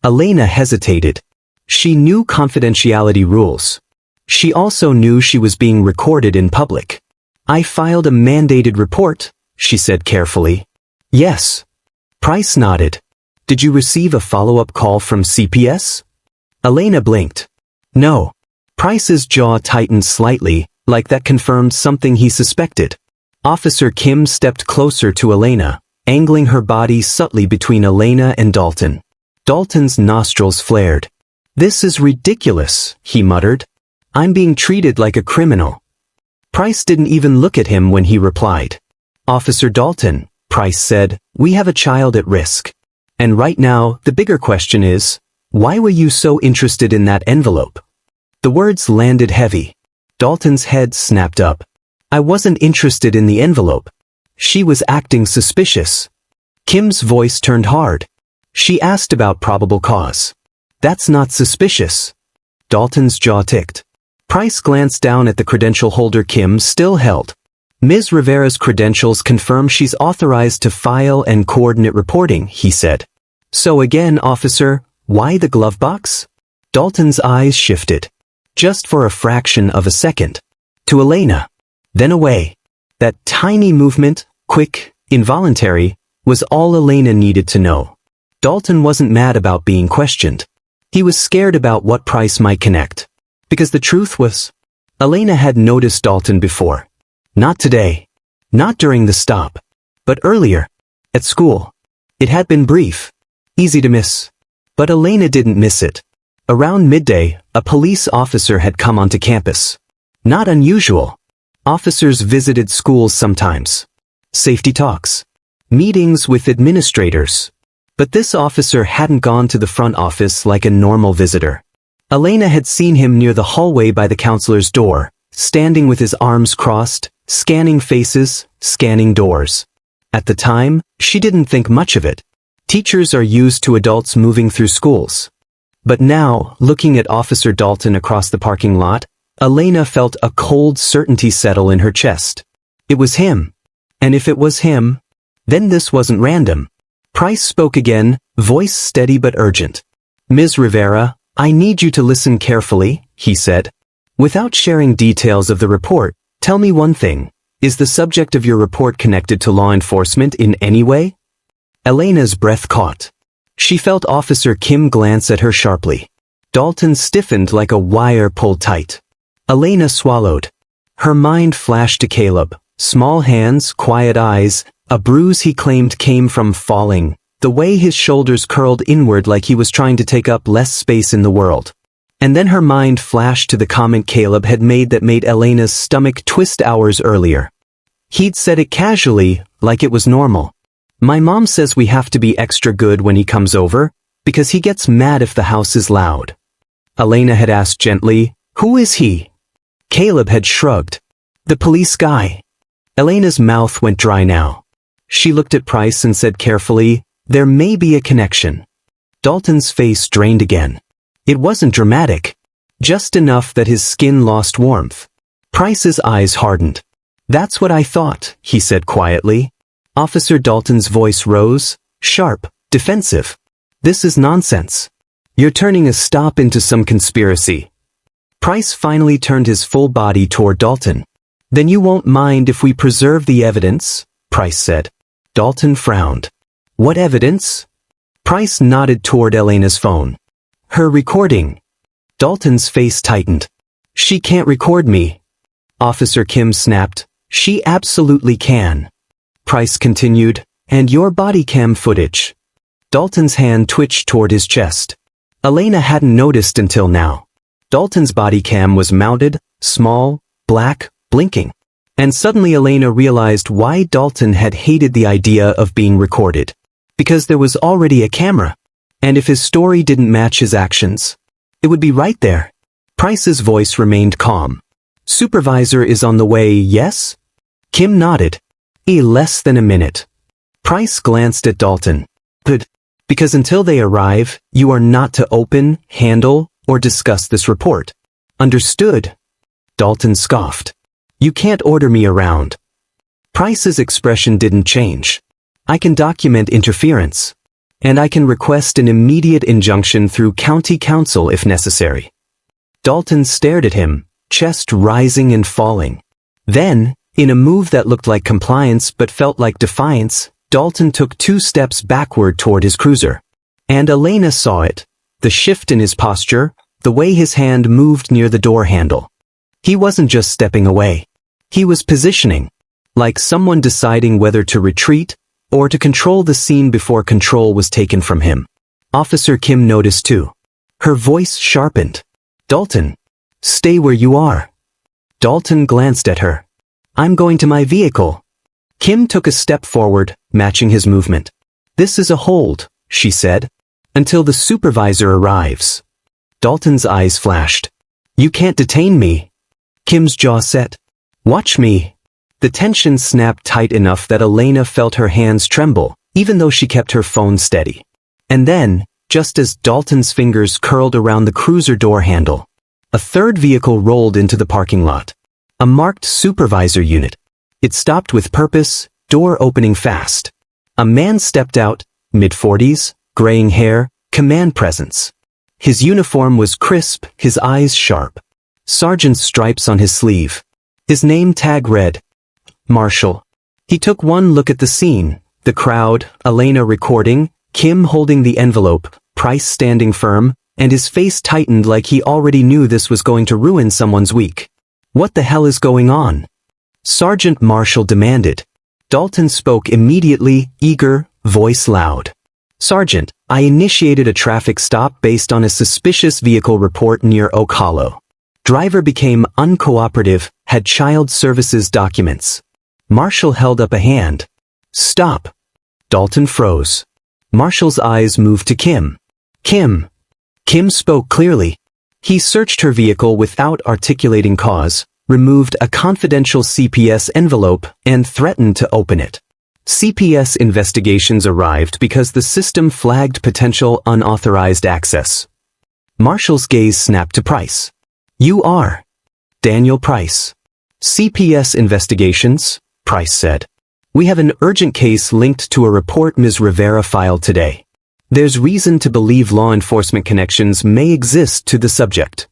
Elena hesitated. She knew confidentiality rules. She also knew she was being recorded in public. "I filed a mandated report," she said carefully. "Yes." Price nodded. "Did you receive a follow-up call from CPS?" Elena blinked. "No." Price's jaw tightened slightly, Like that confirmed something he suspected. Officer Kim stepped closer to Elena, angling her body subtly between Elena and Dalton. Dalton's nostrils flared. "This is ridiculous," he muttered. "I'm being treated like a criminal." Price didn't even look at him when he replied. "Officer Dalton," Price said, "we have a child at risk. And right now, the bigger question is, why were you so interested in that envelope?" The words landed heavy. Dalton's head snapped up. "I wasn't interested in the envelope. She was acting suspicious." Kim's voice turned hard. "She asked about probable cause. That's not suspicious." Dalton's jaw ticked. Price glanced down at the credential holder Kim still held. "Ms. Rivera's credentials confirm she's authorized to file and coordinate reporting," he said. "So again, officer, why the glove box?" Dalton's eyes shifted. Just for a fraction of a second. To Elena. Then away. That tiny movement, quick, involuntary, was all Elena needed to know. Dalton wasn't mad about being questioned. He was scared about what Price might connect. Because the truth was, Elena had noticed Dalton before. Not today. Not during the stop. But earlier. At school. It had been brief. Easy to miss. But Elena didn't miss it. Around midday, a police officer had come onto campus. Not unusual. Officers visited schools sometimes. Safety talks. Meetings with administrators. But this officer hadn't gone to the front office like a normal visitor. Elena had seen him near the hallway by the counselor's door, standing with his arms crossed, scanning faces, scanning doors. At the time, she didn't think much of it. Teachers are used to adults moving through schools. But now, looking at Officer Dalton across the parking lot, Elena felt a cold certainty settle in her chest. It was him. And if it was him, then this wasn't random. Price spoke again, voice steady but urgent. "Ms. Rivera, I need you to listen carefully," he said. "Without sharing details of the report, tell me one thing. Is the subject of your report connected to law enforcement in any way?" Elena's breath caught. She felt Officer Kim glance at her sharply. Dalton stiffened like a wire pulled tight. Elena swallowed. Her mind flashed to Caleb. Small hands, quiet eyes, a bruise he claimed came from falling, the way his shoulders curled inward like he was trying to take up less space in the world. And then her mind flashed to the comment Caleb had made that made Elena's stomach twist hours earlier. He'd said it casually, like it was normal. "My mom says we have to be extra good when he comes over, because he gets mad if the house is loud." Elena had asked gently, "Who is he?" Caleb had shrugged. "The police guy." Elena's mouth went dry now. She looked at Price and said carefully, "There may be a connection." Dalton's face drained again. It wasn't dramatic. Just enough that his skin lost warmth. Price's eyes hardened. "That's what I thought," he said quietly. Officer Dalton's voice rose, sharp, defensive. "This is nonsense. You're turning a stop into some conspiracy." Price finally turned his full body toward Dalton. "Then you won't mind if we preserve the evidence?" Price said. Dalton frowned. "What evidence?" Price nodded toward Elena's phone. "Her recording." Dalton's face tightened. "She can't record me." Officer Kim snapped. "She absolutely can." Price continued, "And your body cam footage." Dalton's hand twitched toward his chest. Elena hadn't noticed until now. Dalton's body cam was mounted, small, black, blinking. And suddenly Elena realized why Dalton had hated the idea of being recorded. Because there was already a camera. And if his story didn't match his actions, it would be right there. Price's voice remained calm. "Supervisor is on the way, yes?" Kim nodded. Less than a minute. Price glanced at Dalton. "Good. Because until they arrive, you are not to open, handle, or discuss this report. Understood?" Dalton scoffed. "You can't order me around." Price's expression didn't change. "I can document interference. And I can request an immediate injunction through county council if necessary." Dalton stared at him, chest rising and falling. Then, in a move that looked like compliance but felt like defiance, Dalton took 2 steps backward toward his cruiser. And Elena saw it, the shift in his posture, the way his hand moved near the door handle. He wasn't just stepping away. He was positioning. Like someone deciding whether to retreat or to control the scene before control was taken from him. Officer Kim noticed too. Her voice sharpened. "Dalton, stay where you are." Dalton glanced at her. "I'm going to my vehicle." Kim took a step forward, matching his movement. "This is a hold," she said, "until the supervisor arrives." Dalton's eyes flashed. "You can't detain me." Kim's jaw set. "Watch me." The tension snapped tight enough that Elena felt her hands tremble, even though she kept her phone steady. And then, just as Dalton's fingers curled around the cruiser door handle, a third vehicle rolled into the parking lot. A marked supervisor unit. It stopped with purpose, door opening fast. A man stepped out, mid-40s, graying hair, command presence. His uniform was crisp, his eyes sharp. Sergeant's stripes on his sleeve. His name tag read, Marshall. He took one look at the scene, the crowd, Elena recording, Kim holding the envelope, Price standing firm, and his face tightened like he already knew this was going to ruin someone's week. "What the hell is going on?" Sergeant Marshall demanded. Dalton spoke immediately, eager, voice loud. "Sergeant, I initiated a traffic stop based on a suspicious vehicle report near Oak Hollow. Driver became uncooperative, had child services documents." Marshall held up a hand. "Stop." Dalton froze. Marshall's eyes moved to Kim. "Kim." Kim spoke clearly. He searched her vehicle without articulating cause, removed a confidential CPS envelope, and threatened to open it. CPS investigations arrived because the system flagged potential unauthorized access. Marshall's gaze snapped to Price. "You are Daniel Price." "CPS investigations," Price said. "We have an urgent case linked to a report Ms. Rivera filed today. There's reason to believe law enforcement connections may exist to the subject."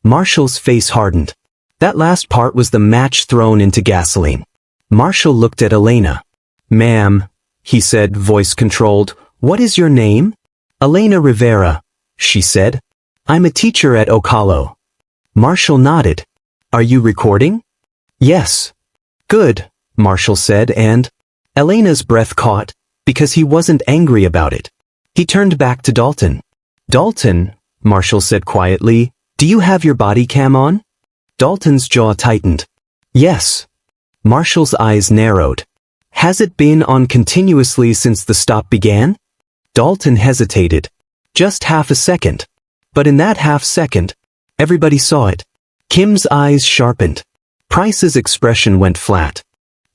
Marshall's face hardened. That last part was the match thrown into gasoline. Marshall looked at Elena. "Ma'am," he said, voice controlled, "what is your name?" "Elena Rivera," she said. "I'm a teacher at Oak Hollow." Marshall nodded. "Are you recording?" "Yes." "Good," Marshall said, and Elena's breath caught, because he wasn't angry about it. He turned back to Dalton. "Dalton," Marshall said quietly, "do you have your body cam on?" Dalton's jaw tightened. "Yes." Marshall's eyes narrowed. "Has it been on continuously since the stop began?" Dalton hesitated. Just half a second. But in that half second, everybody saw it. Kim's eyes sharpened. Price's expression went flat.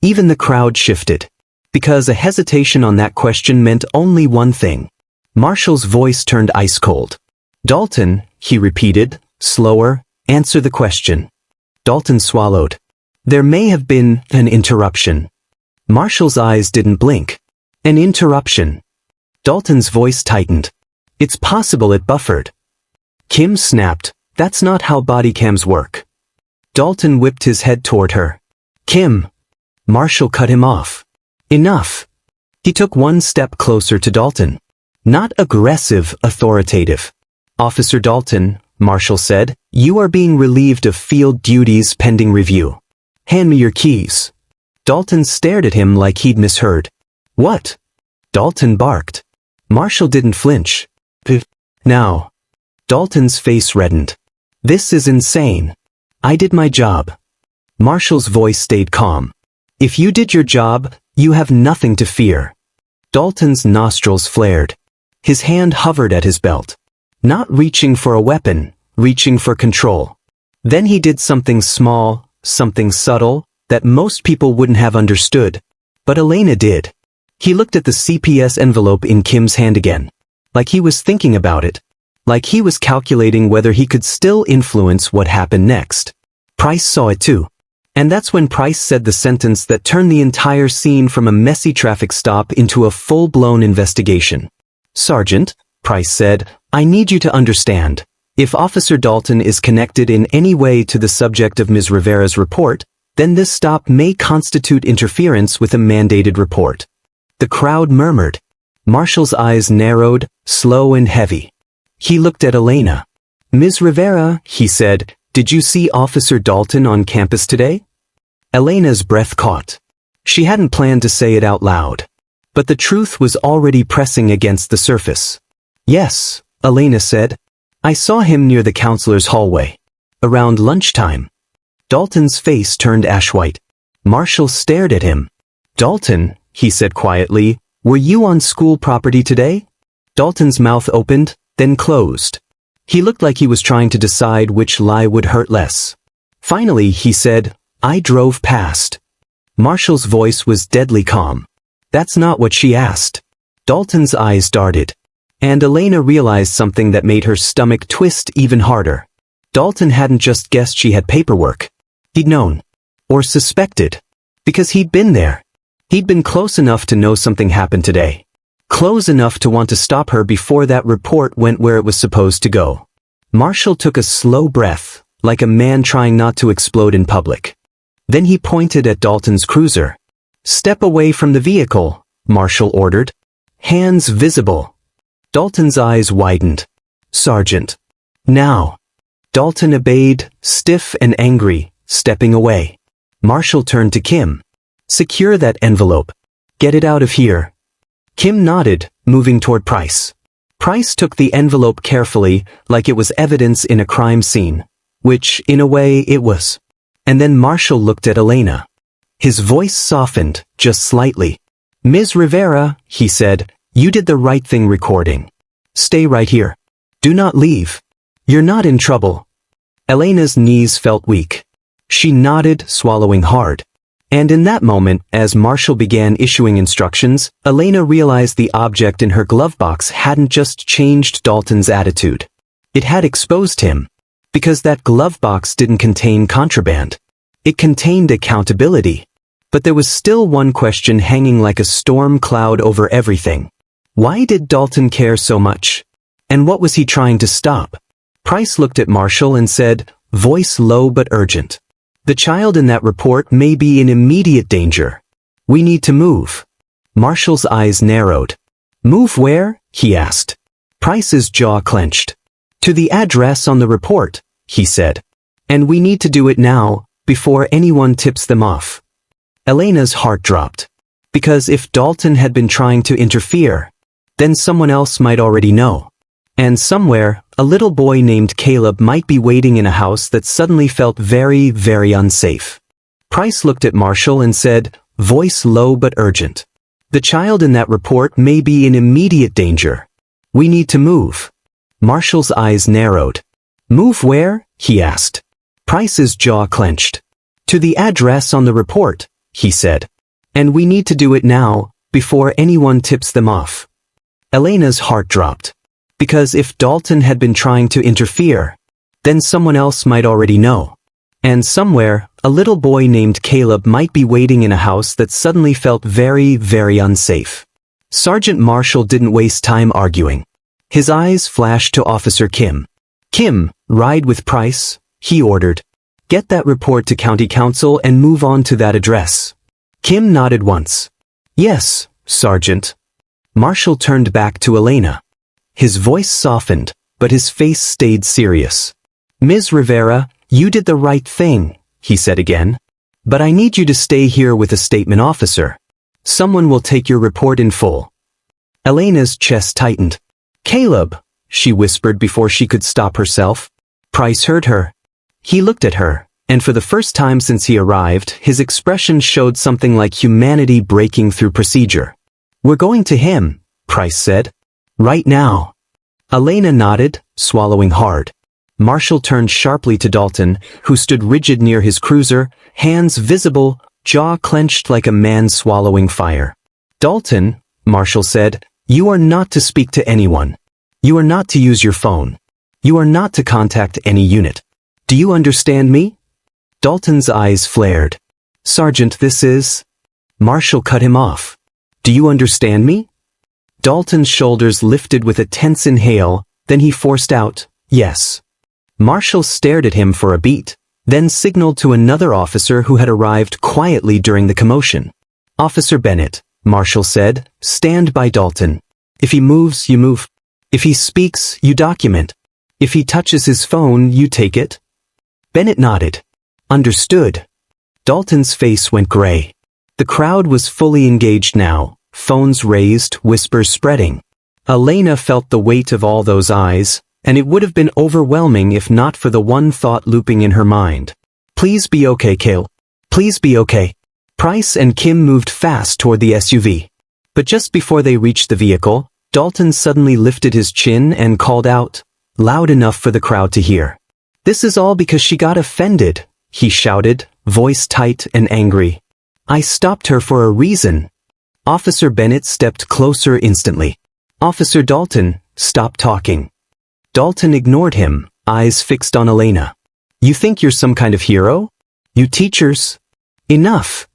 Even the crowd shifted. Because a hesitation on that question meant only one thing. Marshall's voice turned ice cold. "Dalton," he repeated, slower, "answer the question." Dalton swallowed. "There may have been an interruption." Marshall's eyes didn't blink. "An interruption." Dalton's voice tightened. "It's possible it buffered." Kim snapped. "That's not how body cams work." Dalton whipped his head toward her. "Kim." Marshall cut him off. "Enough." He took one step closer to Dalton. Not aggressive, authoritative. "Officer Dalton," Marshall said, "you are being relieved of field duties pending review. Hand me your keys." Dalton stared at him like he'd misheard. "What?" Dalton barked. Marshall didn't flinch. "Now." Dalton's face reddened. "This is insane. I did my job." Marshall's voice stayed calm. "If you did your job, you have nothing to fear." Dalton's nostrils flared. His hand hovered at his belt. Not reaching for a weapon, reaching for control. Then he did something small, something subtle, that most people wouldn't have understood. But Elena did. He looked at the CPS envelope in Kim's hand again. Like he was thinking about it. Like he was calculating whether he could still influence what happened next. Price saw it too. And that's when Price said the sentence that turned the entire scene from a messy traffic stop into a full-blown investigation. "Sergeant," Price said, "I need you to understand. If Officer Dalton is connected in any way to the subject of Ms. Rivera's report, then this stop may constitute interference with a mandated report." The crowd murmured. Marshall's eyes narrowed, slow and heavy. He looked at Elena. "Ms. Rivera," he said, Did you see Officer Dalton on campus today? Elena's breath caught. She hadn't planned to say it out loud. But the truth was already pressing against the surface. Yes, Elena said. I saw him near the counselor's hallway. Around lunchtime. Dalton's face turned ash-white. Marshall stared at him. Dalton, he said quietly, were you on school property today? Dalton's mouth opened, then closed. He looked like he was trying to decide which lie would hurt less. Finally, he said, I drove past. Marshall's voice was deadly calm. That's not what she asked. Dalton's eyes darted. And Elena realized something that made her stomach twist even harder. Dalton hadn't just guessed she had paperwork. He'd known. Or suspected. Because he'd been there. He'd been close enough to know something happened today. Close enough to want to stop her before that report went where it was supposed to go. Marshall took a slow breath, like a man trying not to explode in public. Then he pointed at Dalton's cruiser. Step away from the vehicle, Marshall ordered. Hands visible. Dalton's eyes widened. Sergeant. Now. Dalton obeyed, stiff and angry, stepping away. Marshall turned to Kim. Secure that envelope. Get it out of here. Kim nodded, moving toward Price. Price took the envelope carefully, like it was evidence in a crime scene. Which, in a way, it was. And then Marshall looked at Elena. His voice softened, just slightly. Ms. Rivera, he said, you did the right thing recording. Stay right here. Do not leave. You're not in trouble. Elena's knees felt weak. She nodded, swallowing hard. And in that moment, as Marshall began issuing instructions, Elena realized the object in her glove box hadn't just changed Dalton's attitude. It had exposed him. Because that glove box didn't contain contraband. It contained accountability. But there was still one question hanging like a storm cloud over everything. Why did Dalton care so much? And what was he trying to stop? Price looked at Marshall and said, voice low but urgent. The child in that report may be in immediate danger. We need to move. Marshall's eyes narrowed. Move where? He asked. Price's jaw clenched. To the address on the report, he said. And we need to do it now, before anyone tips them off. Elena's heart dropped. Because if Dalton had been trying to interfere, then someone else might already know. And somewhere, a little boy named Caleb might be waiting in a house that suddenly felt very, very unsafe. Price looked at Marshall and said, voice low but urgent. The child in that report may be in immediate danger. We need to move. Marshall's eyes narrowed. Move where? He asked. Price's jaw clenched. To the address on the report, he said. And we need to do it now, before anyone tips them off. Elena's heart dropped. Because if Dalton had been trying to interfere, then someone else might already know. And somewhere, a little boy named Caleb might be waiting in a house that suddenly felt very, very unsafe. Sergeant Marshall didn't waste time arguing. His eyes flashed to Officer Kim. Kim, ride with Price, he ordered. Get that report to County Council and move on to that address. Kim nodded once. Yes, Sergeant. Marshall turned back to Elena. His voice softened, but his face stayed serious. Ms. Rivera, you did the right thing, he said again. But I need you to stay here with a statement officer. Someone will take your report in full. Elena's chest tightened. Caleb, she whispered before she could stop herself. Price heard her. He looked at her, and for the first time since he arrived, his expression showed something like humanity breaking through procedure. We're going to him, Price said. Right now. Elena nodded, swallowing hard. Marshall turned sharply to Dalton, who stood rigid near his cruiser, hands visible, jaw clenched like a man swallowing fire. Dalton, Marshall said, you are not to speak to anyone. You are not to use your phone. You are not to contact any unit. Do you understand me? Dalton's eyes flared. Sergeant, this is... Marshall cut him off. Do you understand me? Dalton's shoulders lifted with a tense inhale, then he forced out, yes. Marshall stared at him for a beat, then signaled to another officer who had arrived quietly during the commotion. Officer Bennett, Marshall said, stand by Dalton. If he moves, you move. If he speaks, you document. If he touches his phone, you take it. Bennett nodded. Understood. Dalton's face went gray. The crowd was fully engaged now, phones raised, whispers spreading. Elena felt the weight of all those eyes, and it would have been overwhelming if not for the one thought looping in her mind. Please be okay, Cale. Please be okay. Price and Kim moved fast toward the SUV. But just before they reached the vehicle, Dalton suddenly lifted his chin and called out, loud enough for the crowd to hear. This is all because she got offended, he shouted, voice tight and angry. I stopped her for a reason. Officer Bennett stepped closer instantly. Officer Dalton, stop talking. Dalton ignored him, eyes fixed on Elena. You think you're some kind of hero? You teachers? Enough.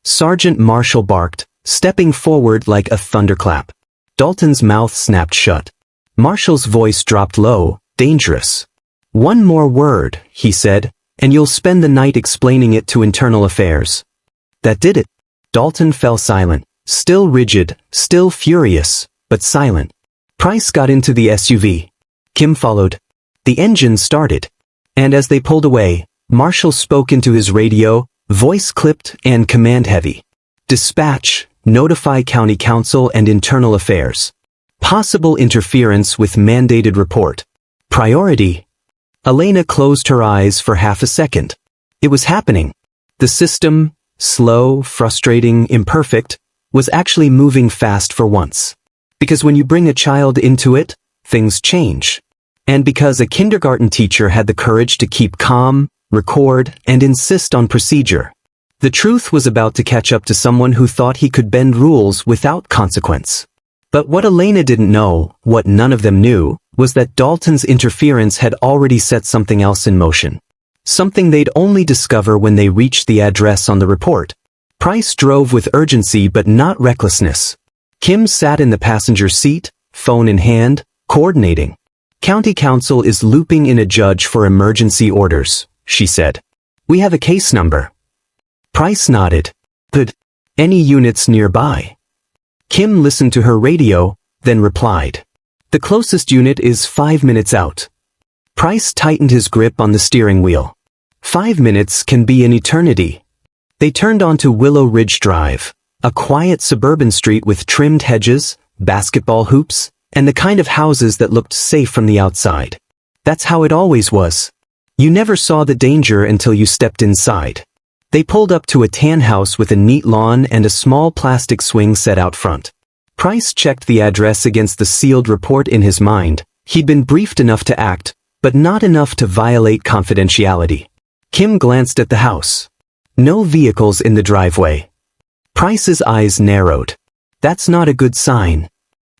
Sergeant Marshall barked, stepping forward like a thunderclap. Dalton's mouth snapped shut. Marshall's voice dropped low, dangerous. One more word, he said, and you'll spend the night explaining it to Internal Affairs. That did it. Dalton fell silent, still rigid, still furious, but silent. Price got into the SUV. Kim followed. The engine started. And as they pulled away, Marshall spoke into his radio, voice clipped and command-heavy. Dispatch, notify County Council and Internal Affairs. Possible interference with mandated report. Priority. Elena closed her eyes for half a second. It was happening. The system, slow, frustrating, imperfect, was actually moving fast for once. Because when you bring a child into it, things change. And because a kindergarten teacher had the courage to keep calm, record, and insist on procedure. The truth was about to catch up to someone who thought he could bend rules without consequence. But what Elena didn't know, what none of them knew, was that Dalton's interference had already set something else in motion. Something they'd only discover when they reached the address on the report. Price drove with urgency but not recklessness. Kim sat in the passenger seat, phone in hand, coordinating. County Council is looping in a judge for emergency orders, she said. We have a case number. Price nodded. Good. Any units nearby? Kim listened to her radio, then replied. The closest unit is 5 minutes out. Price tightened his grip on the steering wheel. 5 minutes can be an eternity. They turned onto Willow Ridge Drive, a quiet suburban street with trimmed hedges, basketball hoops, and the kind of houses that looked safe from the outside. That's how it always was. You never saw the danger until you stepped inside. They pulled up to a tan house with a neat lawn and a small plastic swing set out front. Price checked the address against the sealed report in his mind. He'd been briefed enough to act, but not enough to violate confidentiality. Kim glanced at the house. No vehicles in the driveway. Price's eyes narrowed. That's not a good sign.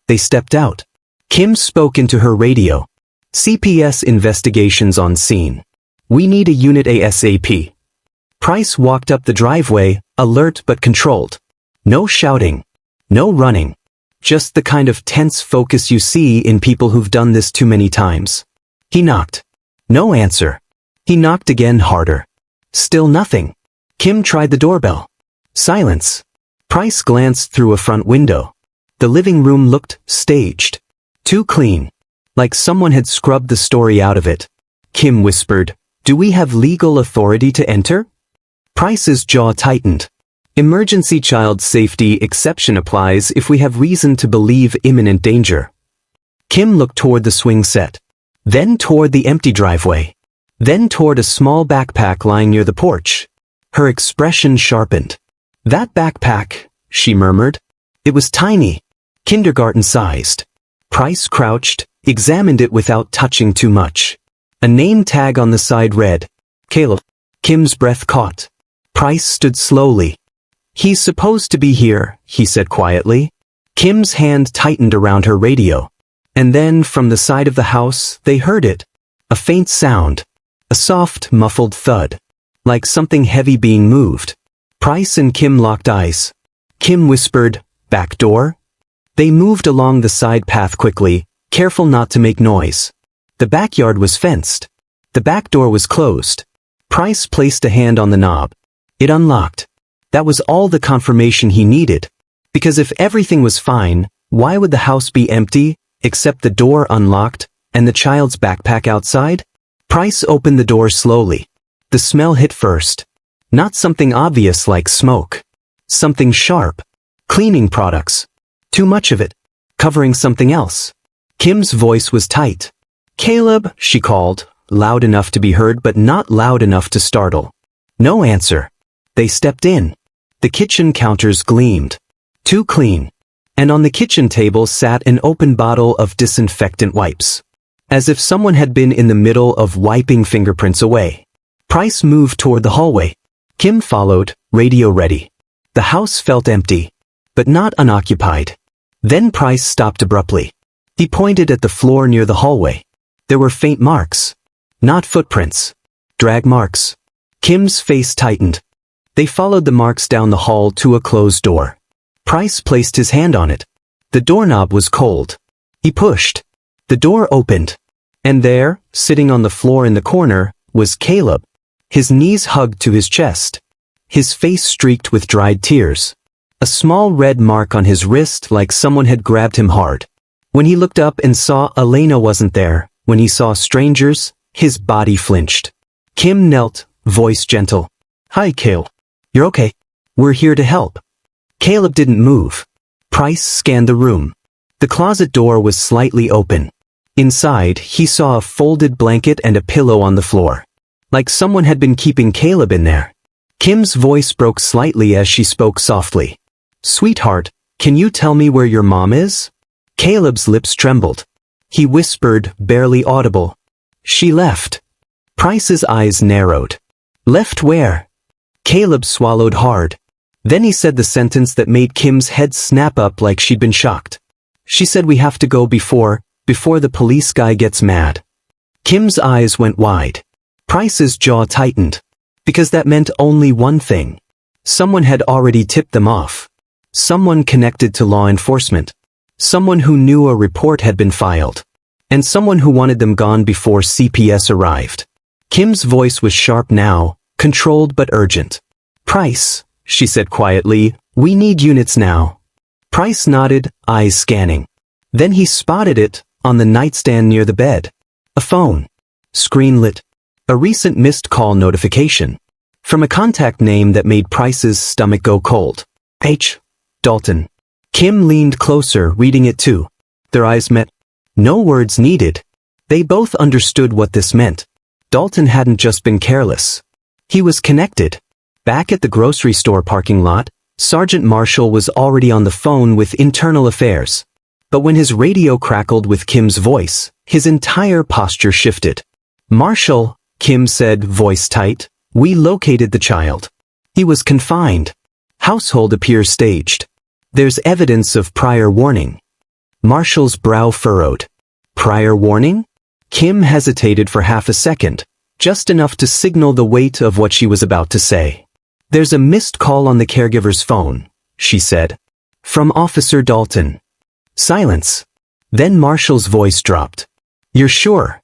They stepped out. Kim spoke into her radio. CPS investigations on scene. We need a unit ASAP. Price walked up the driveway, alert but controlled. No shouting. No running. Just the kind of tense focus you see in people who've done this too many times. He knocked. No answer. He knocked again harder. Still nothing. Kim tried the doorbell. Silence. Price glanced through a front window. The living room looked staged. Too clean. Like someone had scrubbed the story out of it. Kim whispered, "Do we have legal authority to enter?" Price's jaw tightened. Emergency child safety exception applies if we have reason to believe imminent danger. Kim looked toward the swing set. Then toward the empty driveway. Then toward a small backpack lying near the porch. Her expression sharpened. That backpack, she murmured. It was tiny. Kindergarten-sized. Price crouched, examined it without touching too much. A name tag on the side read, Caleb. Kim's breath caught. Price stood slowly. He's supposed to be here, he said quietly. Kim's hand tightened around her radio. And then, from the side of the house, they heard it. A faint sound. A soft, muffled thud. Like something heavy being moved. Price and Kim locked eyes. Kim whispered, "Back door?" They moved along the side path quickly, careful not to make noise. The backyard was fenced. The back door was closed. Price placed a hand on the knob. It unlocked. That was all the confirmation he needed. Because if everything was fine, why would the house be empty, except the door unlocked, and the child's backpack outside? Price opened the door slowly. The smell hit first. Not something obvious like smoke. Something sharp. Cleaning products. Too much of it. Covering something else. Kim's voice was tight. "Caleb," she called, loud enough to be heard but not loud enough to startle. No answer. They stepped in. The kitchen counters gleamed. Too clean. And on the kitchen table sat an open bottle of disinfectant wipes. As if someone had been in the middle of wiping fingerprints away. Price moved toward the hallway. Kim followed, radio ready. The house felt empty, but not unoccupied. Then Price stopped abruptly. He pointed at the floor near the hallway. There were faint marks. Not footprints. Drag marks. Kim's face tightened. They followed the marks down the hall to a closed door. Price placed his hand on it. The doorknob was cold. He pushed. The door opened. And there, sitting on the floor in the corner, was Caleb. His knees hugged to his chest. His face streaked with dried tears. A small red mark on his wrist like someone had grabbed him hard. When he looked up and saw Elena wasn't there, when he saw strangers, his body flinched. Kim knelt, voice gentle. "Hi, Cale. You're okay. We're here to help." Caleb didn't move. Price scanned the room. The closet door was slightly open. Inside, he saw a folded blanket and a pillow on the floor. Like someone had been keeping Caleb in there. Kim's voice broke slightly as she spoke softly. "Sweetheart, can you tell me where your mom is?" Caleb's lips trembled. He whispered, barely audible. "She left." Price's eyes narrowed. "Left where?" Caleb swallowed hard. Then he said the sentence that made Kim's head snap up like she'd been shocked. "She said we have to go before the police guy gets mad." Kim's eyes went wide. Price's jaw tightened. Because that meant only one thing. Someone had already tipped them off. Someone connected to law enforcement. Someone who knew a report had been filed. And someone who wanted them gone before CPS arrived. Kim's voice was sharp now, controlled but urgent. "Price," she said quietly, "we need units now." Price nodded, eyes scanning. Then he spotted it, on the nightstand near the bed. A phone. Screen lit. A recent missed call notification. From a contact name that made Price's stomach go cold. H. Dalton. Kim leaned closer, reading it too. Their eyes met. No words needed. They both understood what this meant. Dalton hadn't just been careless. He was connected. Back at the grocery store parking lot, Sergeant Marshall was already on the phone with Internal Affairs. But when his radio crackled with Kim's voice, his entire posture shifted. "Marshall," Kim said, voice tight, "we located the child. He was confined. Household appears staged. There's evidence of prior warning." Marshall's brow furrowed. Prior warning? Kim hesitated for half a second, just enough to signal the weight of what she was about to say. "There's a missed call on the caregiver's phone," she said. "From Officer Dalton." Silence. Then Marshall's voice dropped. "You're sure?"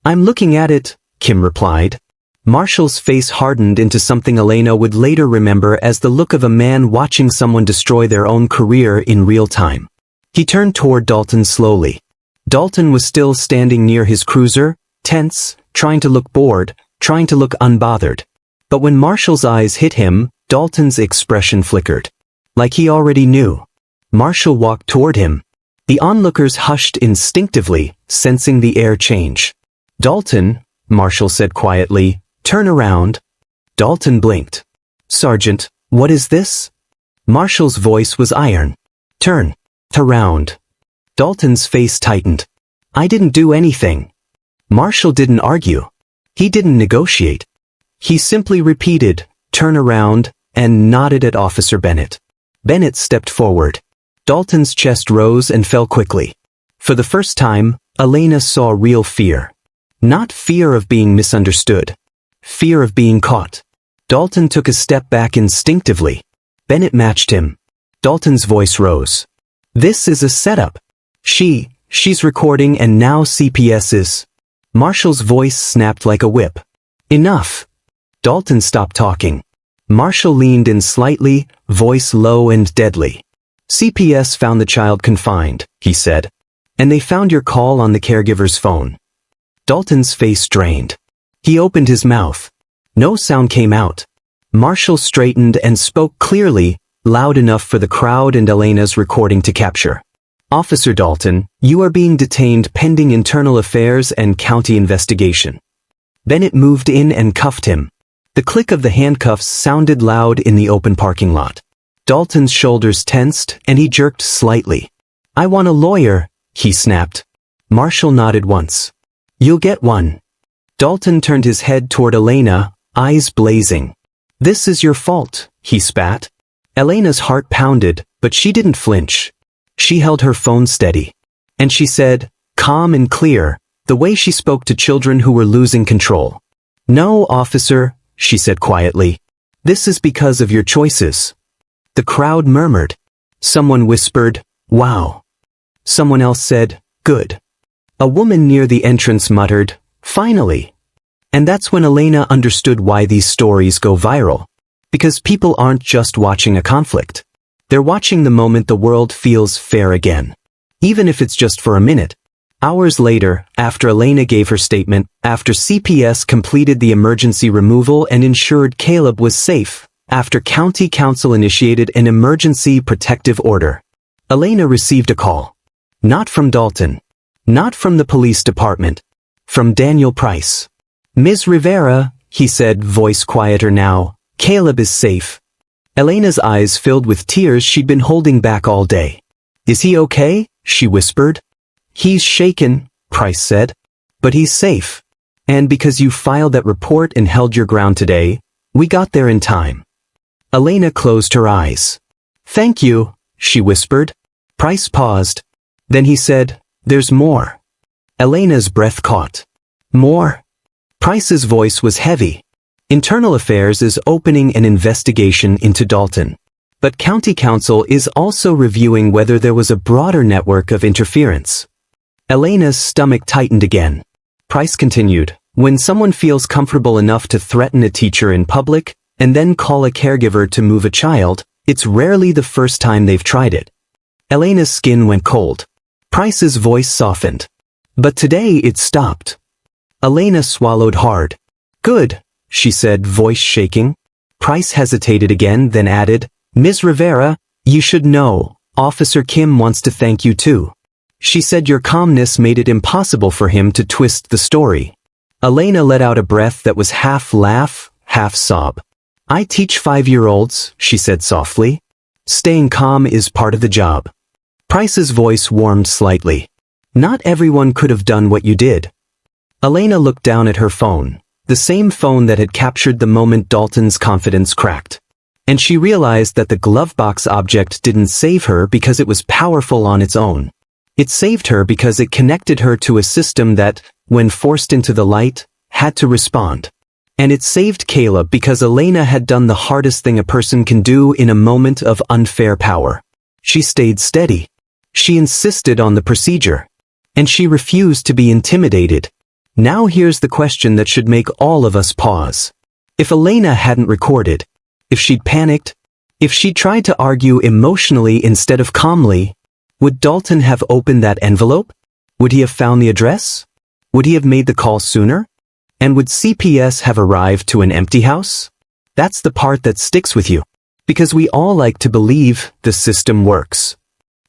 "I'm looking at it," Kim replied. Marshall's face hardened into something Elena would later remember as the look of a man watching someone destroy their own career in real time. He turned toward Dalton slowly. Dalton was still standing near his cruiser, tense, trying to look bored, trying to look unbothered. But when Marshall's eyes hit him, Dalton's expression flickered. Like he already knew. Marshall walked toward him. The onlookers hushed instinctively, sensing the air change. "Dalton," Marshall said quietly, "turn around." Dalton blinked. "Sergeant, what is this?" Marshall's voice was iron. "Turn around." Dalton's face tightened. "I didn't do anything." Marshall didn't argue. He didn't negotiate. He simply repeated, "Turn around," and nodded at Officer Bennett. Bennett stepped forward. Dalton's chest rose and fell quickly. For the first time, Elena saw real fear. Not fear of being misunderstood. Fear of being caught. Dalton took a step back instinctively. Bennett matched him. Dalton's voice rose. "This is a setup. She's recording and now CPS is." Marshall's voice snapped like a whip. "Enough." Dalton stopped talking. Marshall leaned in slightly, voice low and deadly. "CPS found the child confined," he said. "And they found your call on the caregiver's phone." Dalton's face drained. He opened his mouth. No sound came out. Marshall straightened and spoke clearly, loud enough for the crowd and Elena's recording to capture. "Officer Dalton, you are being detained pending internal affairs and county investigation." Bennett moved in and cuffed him. The click of the handcuffs sounded loud in the open parking lot. Dalton's shoulders tensed and he jerked slightly. "I want a lawyer," he snapped. Marshall nodded once. "You'll get one." Dalton turned his head toward Elena, eyes blazing. "This is your fault," he spat. Elena's heart pounded, but she didn't flinch. She held her phone steady. And she said, calm and clear, the way she spoke to children who were losing control. "No, officer," she said quietly. "This is because of your choices." The crowd murmured. Someone whispered, "Wow." Someone else said, "Good." A woman near the entrance muttered, "Finally." And that's when Elena understood why these stories go viral. Because people aren't just watching a conflict. They're watching the moment the world feels fair again. Even if it's just for a minute. Hours later, after Elena gave her statement, after CPS completed the emergency removal and ensured Caleb was safe, after County Council initiated an emergency protective order, Elena received a call. Not from Dalton. Not from the police department. From Daniel Price. "Ms. Rivera," he said, voice quieter now, "Caleb is safe." Elena's eyes filled with tears she'd been holding back all day. "Is he okay?" she whispered. "He's shaken," Price said. "But he's safe. And because you filed that report and held your ground today, we got there in time." Elena closed her eyes. "Thank you," she whispered. Price paused. Then he said, "There's more." Elena's breath caught. "More?" Price's voice was heavy. Internal Affairs is opening an investigation into Dalton. But County Council is also reviewing whether there was a broader network of interference. Elena's stomach tightened again. Price continued, "When someone feels comfortable enough to threaten a teacher in public, and then call a caregiver to move a child, it's rarely the first time they've tried it." Elena's skin went cold. Price's voice softened. "But today it stopped." Elena swallowed hard. "Good," she said, voice shaking. Price hesitated again, then added, "Ms. Rivera, you should know, Officer Kim wants to thank you too. She said your calmness made it impossible for him to twist the story." Elena let out a breath that was half laugh, half sob. "I teach 5-year-olds, she said softly. "Staying calm is part of the job." Price's voice warmed slightly. "Not everyone could have done what you did." Elena looked down at her phone, the same phone that had captured the moment Dalton's confidence cracked. And she realized that the Glovebox object didn't save her because it was powerful on its own. It saved her because it connected her to a system that, when forced into the light, had to respond. And it saved Caleb because Elena had done the hardest thing a person can do in a moment of unfair power. She stayed steady. She insisted on the procedure. And she refused to be intimidated. Now here's the question that should make all of us pause. If Elena hadn't recorded, if she'd panicked, if she'd tried to argue emotionally instead of calmly, would Dalton have opened that envelope? Would he have found the address? Would he have made the call sooner? And would CPS have arrived to an empty house? That's the part that sticks with you. Because we all like to believe the system works.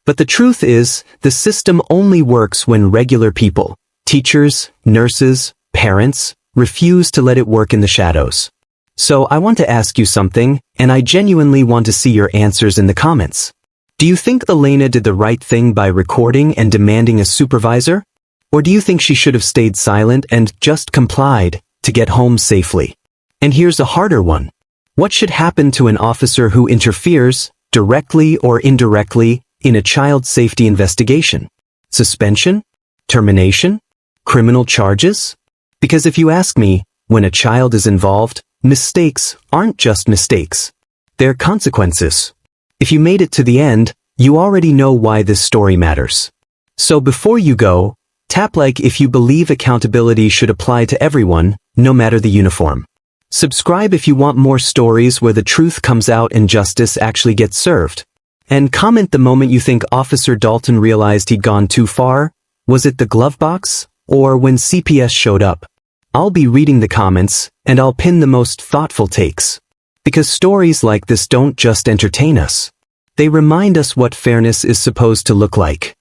But the truth is, the system only works when regular people, teachers, nurses, parents, refuse to let it work in the shadows. So I want to ask you something, and I genuinely want to see your answers in the comments. Do you think Elena did the right thing by recording and demanding a supervisor? Or do you think she should have stayed silent and just complied to get home safely? And here's a harder one. What should happen to an officer who interferes, directly or indirectly, in a child safety investigation? Suspension? Termination? Criminal charges? Because if you ask me, when a child is involved, mistakes aren't just mistakes. They're consequences. If you made it to the end, you already know why this story matters. So before you go, tap like if you believe accountability should apply to everyone, no matter the uniform. Subscribe if you want more stories where the truth comes out and justice actually gets served. And comment the moment you think Officer Dalton realized he'd gone too far. Was it the Glovebox? Or when CPS showed up? I'll be reading the comments, and I'll pin the most thoughtful takes. Because stories like this don't just entertain us. They remind us what fairness is supposed to look like.